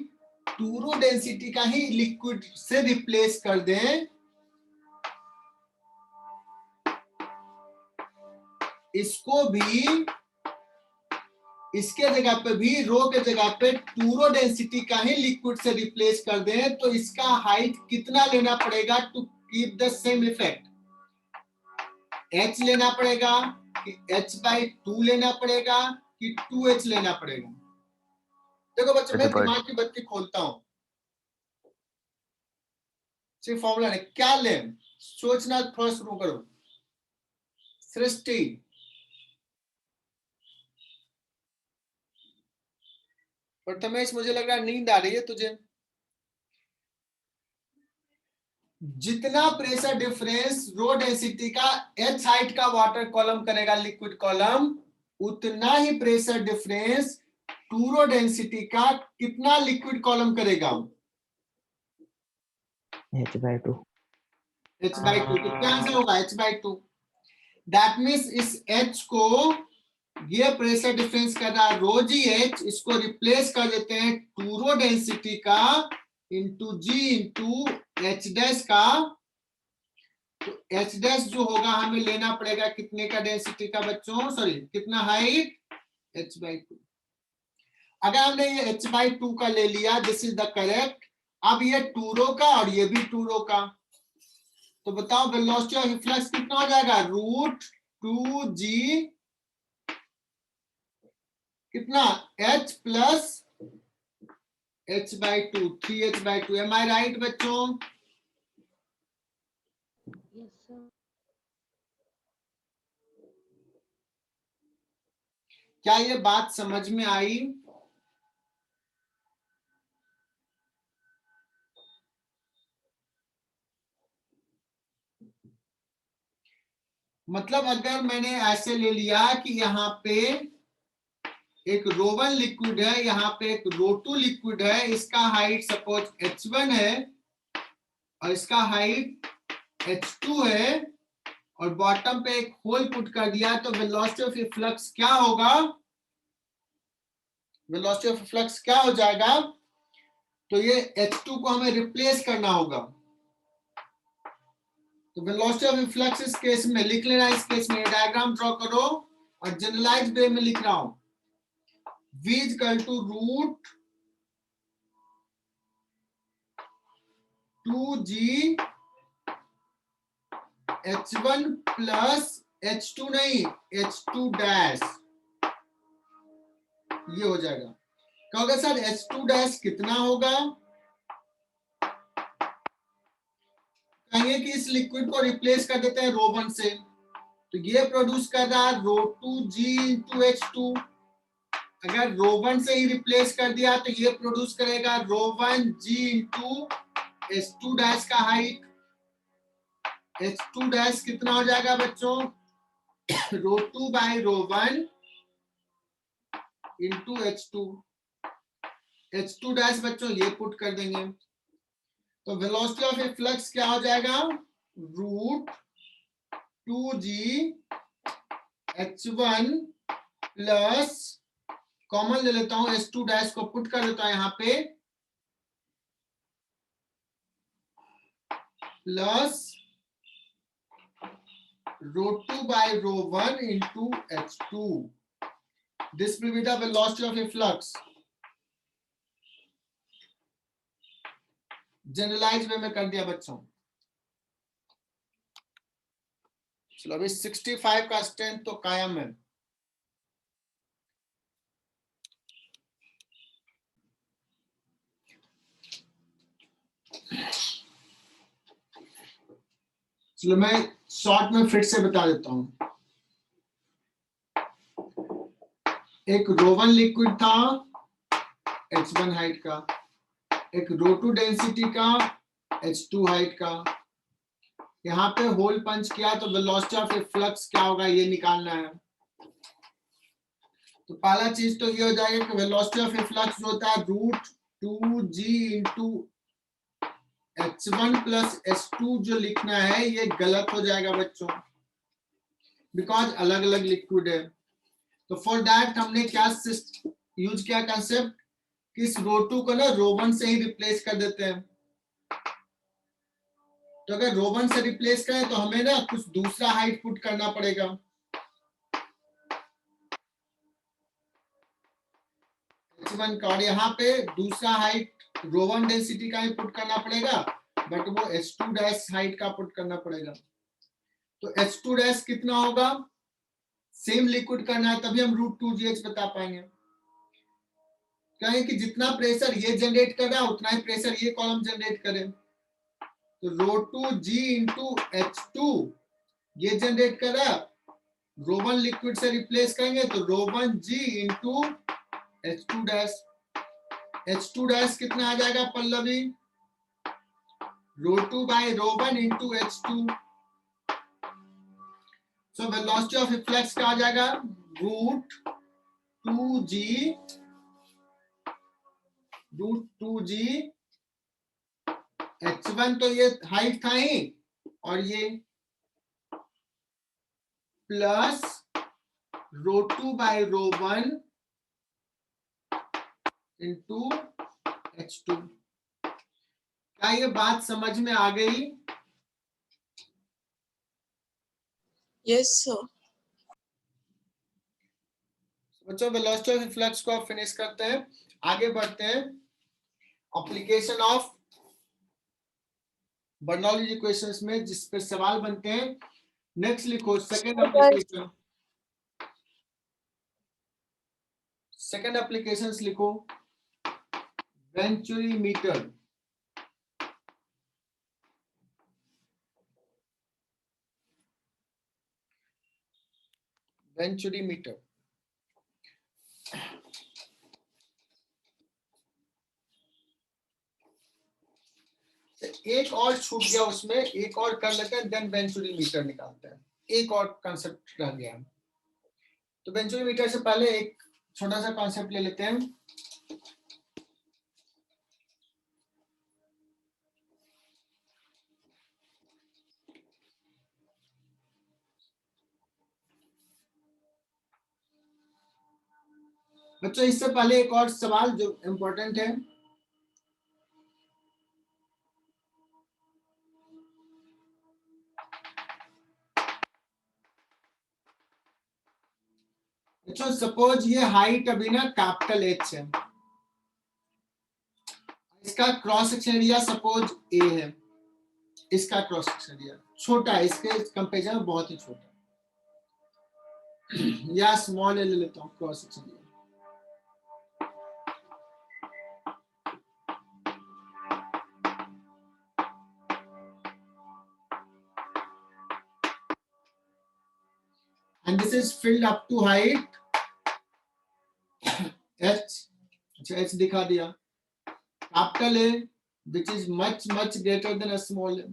2 रो डेंसिटी का ही लिक्विड से रिप्लेस कर दें, इसको भी इसके जगह पे भी रो के जगह पे 2 रो डेंसिटी का ही लिक्विड से रिप्लेस कर दें, तो इसका हाइट कितना लेना पड़ेगा to keep the same effect? h लेना पड़ेगा कि h/2 लेना पड़ेगा कि 2h लेना पड़ेगा? देखो बच्चों मैं दिमाग की बत्ती खोलता हूं, सिर्फ फॉर्मूला नहीं, क्या लें सोचना थोड़ा शुरू करो। सृष्टि प्रथमेश, मुझे लग रहा है नींद आ रही है तुझे। जितना प्रेशर डिफरेंस रो डेंसिटी का h हाइट का वाटर कॉलम करेगा लिक्विड कॉलम, उतना ही प्रेशर डिफरेंस 2 रो डेंसिटी का कितना लिक्विड कॉलम करेगा? h/2। h/2। तो क्या आंसर होगा? h/2। दैट मींस इस h को, ये प्रेशर डिफरेंस कर रहा है ρgh, इसको रिप्लेस कर देते हैं 2 रो डेंसिटी का into g into h dash का। तो h डैश जो होगा हमें लेना पड़ेगा कितने का डेंसिटी का बच्चों, सॉरी कितना हाइट, h/2। अगर हमने ये h/2 का ले लिया, दिस इज द करेक्ट। अब ये 2 रो का और ये भी 2 रो का, तो बताओ वेलोसिटी ऑफ फ्लक्स कितना हो जाएगा? √2g कितना h plus h/2, 3h/2। Am I right बच्चों? Yes, sir. क्या ये बात समझ में आई? मतलब अगर मैंने ऐसे ले लिया कि यहाँ पे एक रो1 लिक्विड है, यहाँ पे एक रो2 लिक्विड है, इसका हाइट सपोज h1 है और इसका हाइट h2 है, और बॉटम पे एक होल पुट कर दिया, तो वेलोसिटी ऑफ फ्लक्स क्या होगा? वेलोसिटी ऑफ फ्लक्स क्या हो जाएगा? तो ये h2 को हमें रिप्लेस करना होगा। तो वेलोसिटी ऑफ फ्लक्स इस केस में लिख लेना, इस केस में डायग्राम ड्रॉ करो और जनरलाइज वे में लिख रहा हूं। v equal to √2g h1 plus h2 नहीं h2 डैश, ये हो जाएगा। कहोगे सर h2 डैश कितना होगा? कहेंगे कि इस लिक्विड को रिप्लेस कर देते हैं रो1 से, तो ये प्रोड्यूस कर रहा है √2g इंटू h2। अगर रो1 से ही रिप्लेस कर दिया तो ये प्रोड्यूस करेगा रो1g इंटू h2 डैश का हाइट। h2 डैश कितना हो जाएगा बच्चों? रो2 बाई रो1 इंटू h2। h2 डैश बच्चों ये पुट कर देंगे, तो वेलोसिटी ऑफ ए फ्लक्स क्या हो जाएगा? √2g h1 प्लस, कॉमन ले लेता हूं, h2 डैश को पुट कर देता हूं यहाँ पे, plus ρ2 by ρ1 into h2. This will be the velocity of efflux. Generalise way में कर दिया बच्चों। चलो अभी 65 का स्ट्रेंथ तो कायम है। चलो मैं शॉर्ट में फिर से बता देता हूं। एक ρ1 लिक्विड था h1 हाइट का, एक ρ2 डेंसिटी का h2 हाइट का। यहाँ पे होल पंच किया तो वेलोसिटी ऑफ फ्लक्स क्या होगा ये निकालना है। तो पहला चीज तो ये हो जाएगा कि वेलोसिटी ऑफ फ्लक्स होता है √2g into h1 plus h2। जो लिखना है ये गलत हो जाएगा बच्चों, बिकॉज अलग अलग लिक्विड है। तो फॉर दैट हमने क्या यूज किया कंसेप्ट कि इस ρ2 को ना ρ1 से ही रिप्लेस कर देते हैं। तो अगर ρ1 से रिप्लेस करें तो हमें ना कुछ दूसरा हाइट पुट करना पड़ेगा। h1 का, और यहाँ पे दूसरा हाइट ρ1 डेंसिटी का ही पुट करना पड़ेगा, बट वो h2 डैश हाइट का पुट करना पड़ेगा। तो h2 डैश कितना होगा, सेम लिक्विड करना है तभी हम √2gh बता पाएंगे। कहें कि जितना प्रेशर ये जनरेट कर रहा है उतना ही प्रेशर ये कॉलम जनरेट करे। तो ρ2g इंटू h2 ये जनरेट कर रहा है, ρ1 लिक्विड से रिप्लेस करेंगे तो ρ1g into h2 dash. h2 dash कितना आ जाएगा Pallavi, ρ2 by ρ1 into h2। So velocity of flux क्या आ जाएगा, √2g h1 तो ये हाइट था ही, और ये प्लस ρ2 बाय ρ1 इंटू h2। क्या ये बात समझ में आ गई? Yes, sir. बच्चों वेलोसिटी ऑफ फ्लक्स को आप फिनिश करते हैं, आगे बढ़ते हैं। एप्लीकेशन ऑफ बर्नौली इक्वेशंस में जिस पे सवाल बनते हैं। नेक्स्ट लिखो सेकंड एप्लीकेशन। सेकंड एप्लीकेशंस लिखो, वेंचुरी मीटर। वेंचुरी मीटर एक और छूट गया, उसमें एक और कर लेते हैं, देन वेंचुरी मीटर निकालते हैं। एक और कॉन्सेप्ट रह गया। तो वेंचुरी मीटर से पहले एक छोटा सा कॉन्सेप्ट ले लेते हैं। बच्चों इससे पहले एक और सवाल जो इंपॉर्टेंट है, बच्चों सपोज ये हाइट अभी ना कैपिटल H है, इसका cross section area suppose A है, इसका क्रॉस सेक्शन एरिया छोटा है, इसके कंपेरिजन में बहुत ही छोटा है। या स्मॉल ले लेता हूँ cross section area. And this is filled up to height h, अच्छा h दिखा दिया, capital A which is much greater than a small a।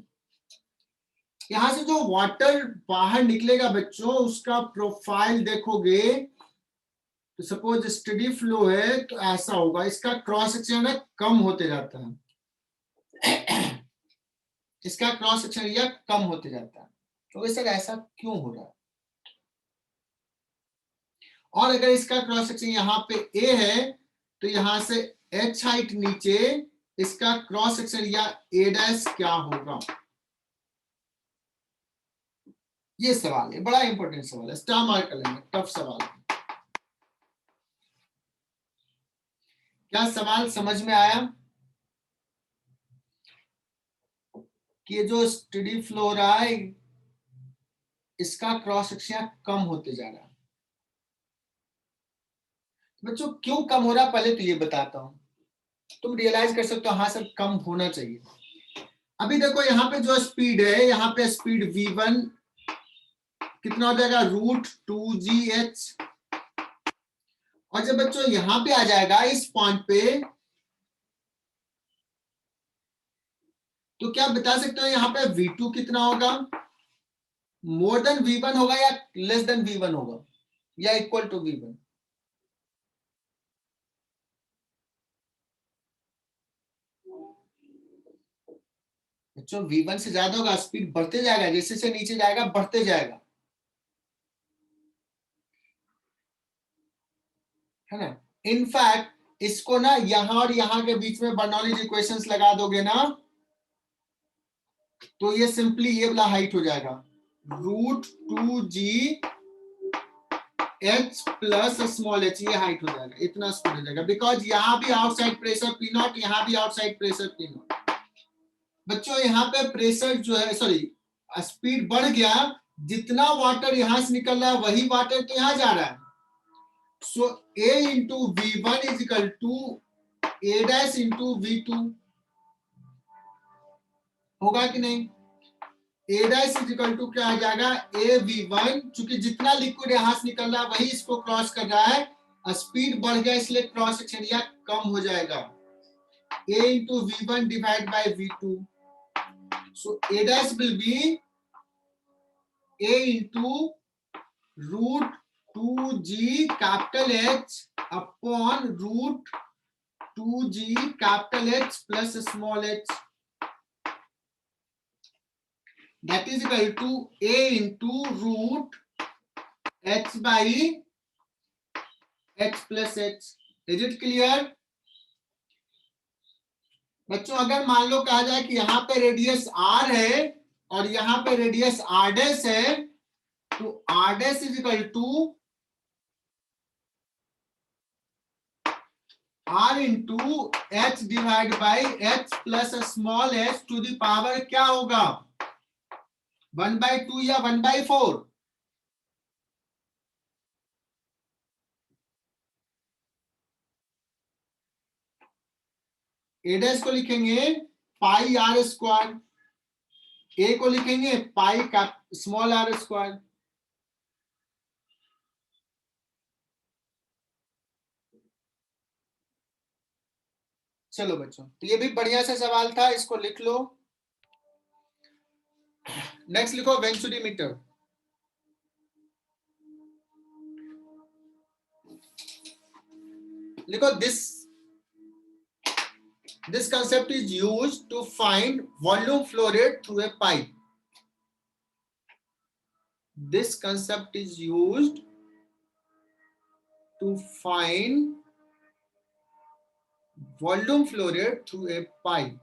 यहां से जो वाटर बाहर निकलेगा बच्चों उसका प्रोफाइल देखोगे तो सपोज स्टेडी फ्लो है तो ऐसा होगा, इसका क्रॉस सेक्शन है कम होते जाता है, इसका क्रॉस सेक्शन एरिया कम होते जाता है। तो सर ऐसा क्यों हो रहा है? और अगर इसका क्रॉस सेक्शन यहाँ पे A है तो यहां से h हाइट नीचे, इसका cross section area A dash क्या होगा? ये सवाल है, बड़ा इंपॉर्टेंट सवाल है, स्टार मार्क कर लेंगे, टफ सवाल है। क्या सवाल समझ में आया कि ये जो स्टडी फ्लो हो रहा है इसका क्रॉस सेक्शन कम होते जा रहा है। बच्चों क्यों कम हो रहा है पहले तो ये बताता हूं, तुम रियलाइज कर सकते हो हाँ सर कम होना चाहिए। अभी देखो यहाँ पे जो स्पीड है, यहाँ पे स्पीड v1 कितना हो जाएगा √2gh, और जब बच्चों यहाँ पे आ जाएगा इस पॉइंट पे, तो क्या बता सकते हो यहाँ पे v2 कितना होगा, मोर देन v1 होगा या लेस देन v1 होगा या इक्वल टू v1? बच्चों v1 से ज्यादा होगा, स्पीड बढ़ते जाएगा, जैसे से नीचे जाएगा बढ़ते जाएगा, है ना। इनफैक्ट इसको ना यहां और यहां के बीच में बर्नौलीज इक्वेशंस लगा दोगे ना तो ये सिंपली ये वाला हाइट हो जाएगा √2gh प्लस स्मॉल h, ये हाइट हो जाएगा, इतना स्पीड हो जाएगा, बिकॉज यहाँ भी आउटसाइड प्रेशर P0, यहाँ भी आउटसाइड प्रेशर P0। बच्चों यहाँ पे प्रेशर जो है, सॉरी स्पीड बढ़ गया, जितना वाटर यहां से निकल रहा है वही वाटर तो यहाँ जा रहा है। सो A into V1 is equal to A dash into V2, होगा कि नहीं? A dash is equal to क्या आ जाएगा A V1, चूंकि जितना लिक्विड यहां से निकल रहा है वही इसको क्रॉस कर रहा है, स्पीड बढ़ गया इसलिए क्रॉस सेक्शन एरिया कम हो जाएगा, A into V1 divided by V2, so A dash will be A into √2g capital H upon √2g capital H plus small h, that is equal to A into √h by h plus h. Is it clear? बच्चों अगर मान लो कहा जाए कि यहाँ पे radius r है और यहाँ पे रेडियस r डैश है, तो r dash is equal to r into h divide by h plus small h to the power क्या होगा 1/2 या 1/4? A डैश को लिखेंगे पाई r स्क्वायर, A को लिखेंगे पाई का स्मॉल r स्क्वायर। चलो बच्चों, तो ये भी बढ़िया सा सवाल था, इसको लिख लो। नेक्स्ट लिखो वेंचुरीमीटर। लिखो this concept is used to find volume flow rate through a pipe. This concept is used to find volume flow rate through a pipe.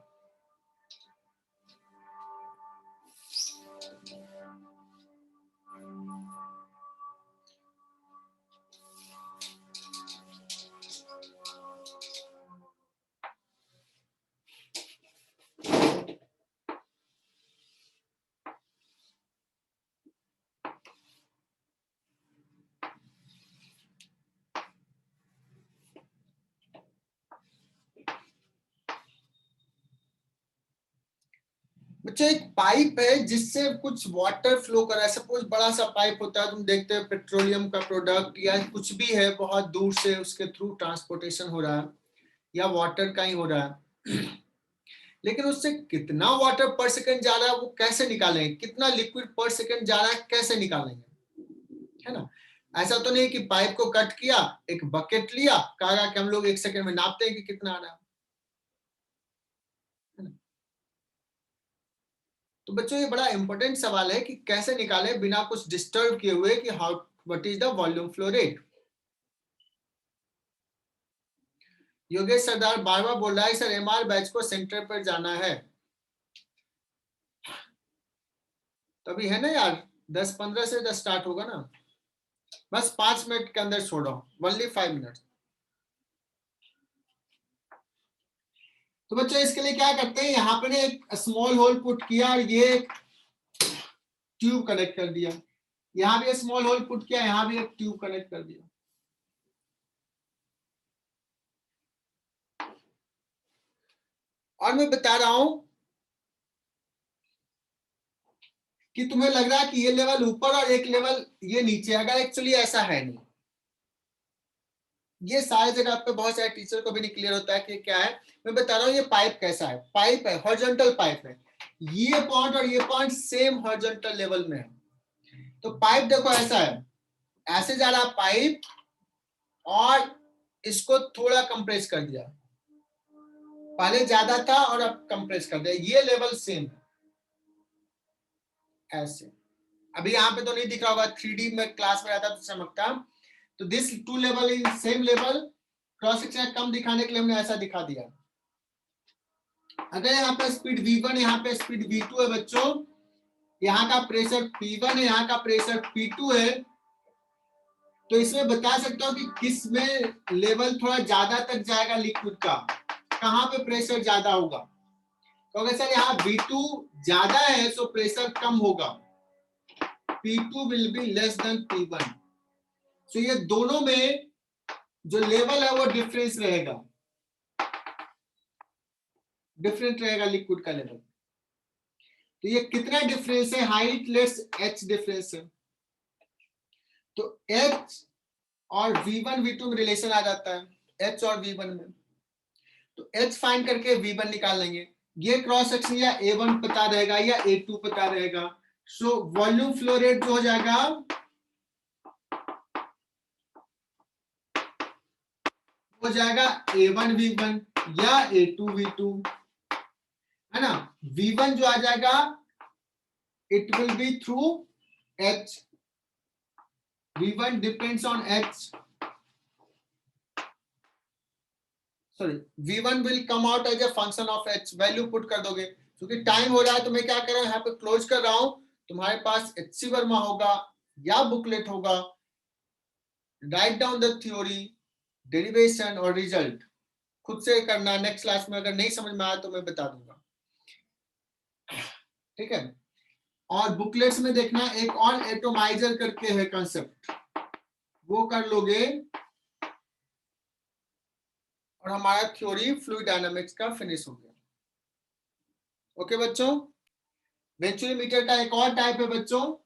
बच्चों एक पाइप है जिससे कुछ वाटर फ्लो कर रहा है। सपोज बड़ा सा पाइप होता है, तुम देखते हो पेट्रोलियम का प्रोडक्ट या कुछ भी है, बहुत दूर से उसके थ्रू ट्रांसपोर्टेशन हो रहा है या वाटर का ही हो रहा है, लेकिन उससे कितना वाटर पर सेकंड जा रहा है वो कैसे निकालेंगे, कितना लिक्विड पर सेकंड जा रहा है कैसे निकालेंगे, है ना। ऐसा तो नहीं कि पाइप को कट किया, एक बकेट लिया, कहा कि हम लोग 1 सेकंड में नापते हैं कि कितना आ रहा है। तो बच्चों ये बड़ा इंपॉर्टेंट सवाल है कि कैसे निकालें बिना कुछ डिस्टर्ब किए हुए कि how what is the volume flow rate. Yogesh Sardar बार बार बोल रहा है सर एमआर बैच को सेंटर पर जाना है, तभी है ना यार, 10-15 से तो स्टार्ट होगा ना, बस 5 मिनट के अंदर छोड़ रहा हूँ, ओनली 5 मिनट। तो बच्चों इसके लिए क्या करते हैं, यहाँ पे ने एक स्मॉल होल पुट किया और ये ट्यूब कनेक्ट कर दिया, यहाँ भी एक स्मॉल होल पुट किया, यहाँ भी एक ट्यूब कनेक्ट कर दिया। और मैं बता रहा हूं कि तुम्हें लग रहा है कि ये लेवल ऊपर और एक लेवल ये नीचे, अगर एक्चुअली ऐसा है नहीं। ये सारी जगह पे बहुत सारे टीचर को भी नहीं क्लियर होता है कि क्या है। मैं बता रहा हूँ ये पाइप कैसा है, पाइप है, हॉरिजॉन्टल पाइप है, ये पॉइंट और ये पॉइंट सेम हॉरिजॉन्टल लेवल में है। तो पाइप देखो ऐसा है, ऐसे जा रहा पाइप और इसको थोड़ा कंप्रेस कर दिया, पहले ज्यादा था और अब कंप्रेस कर दिया, ये लेवल सेम है ऐसे। अभी यहाँ पे तो नहीं दिख रहा होगा, 3D में क्लास में रहता तो चमकता। तो this to level in same level, cross section कम दिखाने के लिए हमने ऐसा दिखा दिया। अगर यहाँ पे स्पीड V1, यहाँ पे स्पीड V2 है बच्चों, यहाँ का प्रेशर P1 है, यहाँ का प्रेशर P2 है, तो इसमें बता सकता हूँ कि किस में लेवल थोड़ा ज्यादा तक जाएगा लिक्विड का, कहाँ पे प्रेशर ज्यादा होगा। तो अगर सर यहाँ V2 ज्यादा है तो प्रेशर कम होगा, P2 will be less than P1। तो ये दोनों में जो लेवल है वो डिफरेंस रहेगा, डिफरेंट रहेगा लिक्विड का लेवल। तो ये कितना डिफरेंस है, हाइट लेस h डिफरेंस है। तो h और V1 V2 में रिलेशन आ जाता है, h और V1 में। तो h फाइंड करके V1 निकाल लेंगे। ये क्रॉस सेक्शन या A1 पता रहेगा या A2 पता रहेगा। सो वॉल्यूम फ्लो रेट जो हो जाएगा हो जाएगा A1 V1 या A2 V2, है ना। V1 जो आ जाएगा it will be through H, V1 depends on H, sorry V1 will come out as a function of H, value put कर दोगे। क्योंकि टाइम हो रहा है तो मैं क्या कर रहा हूं, यहाँ पे क्लोज कर रहा हूं। तुम्हारे पास HC वर्मा होगा या बुकलेट होगा, write down the theory, derivation और रिजल्ट खुद से करना। नेक्स्ट क्लास में अगर नहीं समझ में आया तो मैं बता दूंगा, ठीक है। और बुकलेट्स में देखना एक और एटोमाइजर करके है कंसेप्ट, वो कर लोगे और हमारा थ्योरी फ्लूइड डायनामिक्स का फिनिश हो गया। ओके बच्चों, वेंचुरीमीटर का एक और टाइप है बच्चों,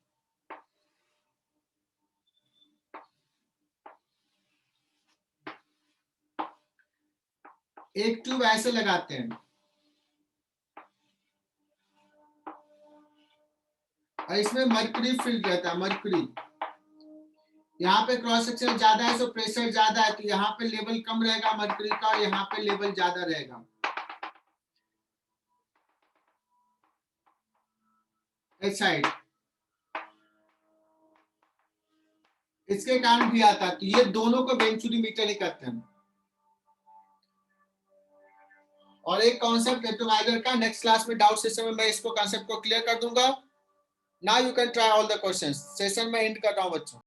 एक ट्यूब ऐसे लगाते हैं और इसमें मर्क्यूरी फिल्ड रहता है, मर्क्यूरी। यहाँ पे क्रॉस सेक्शन ज्यादा है तो प्रेशर ज्यादा है, तो यहाँ पे लेवल कम रहेगा मर्क्यूरी का और यहाँ पे लेवल ज्यादा रहेगा इस साइड। इसके कारण भी आता है। तो ये दोनों को वेंचुरीमीटर ही कहते हैं। और एक कॉन्सेप्ट एटोमाइजर का नेक्स्ट क्लास में डाउट सेशन में मैं इसको कॉन्सेप्ट को क्लियर कर दूंगा। Now you can try all the questions. Session में एंड कर रहा हूं बच्चों।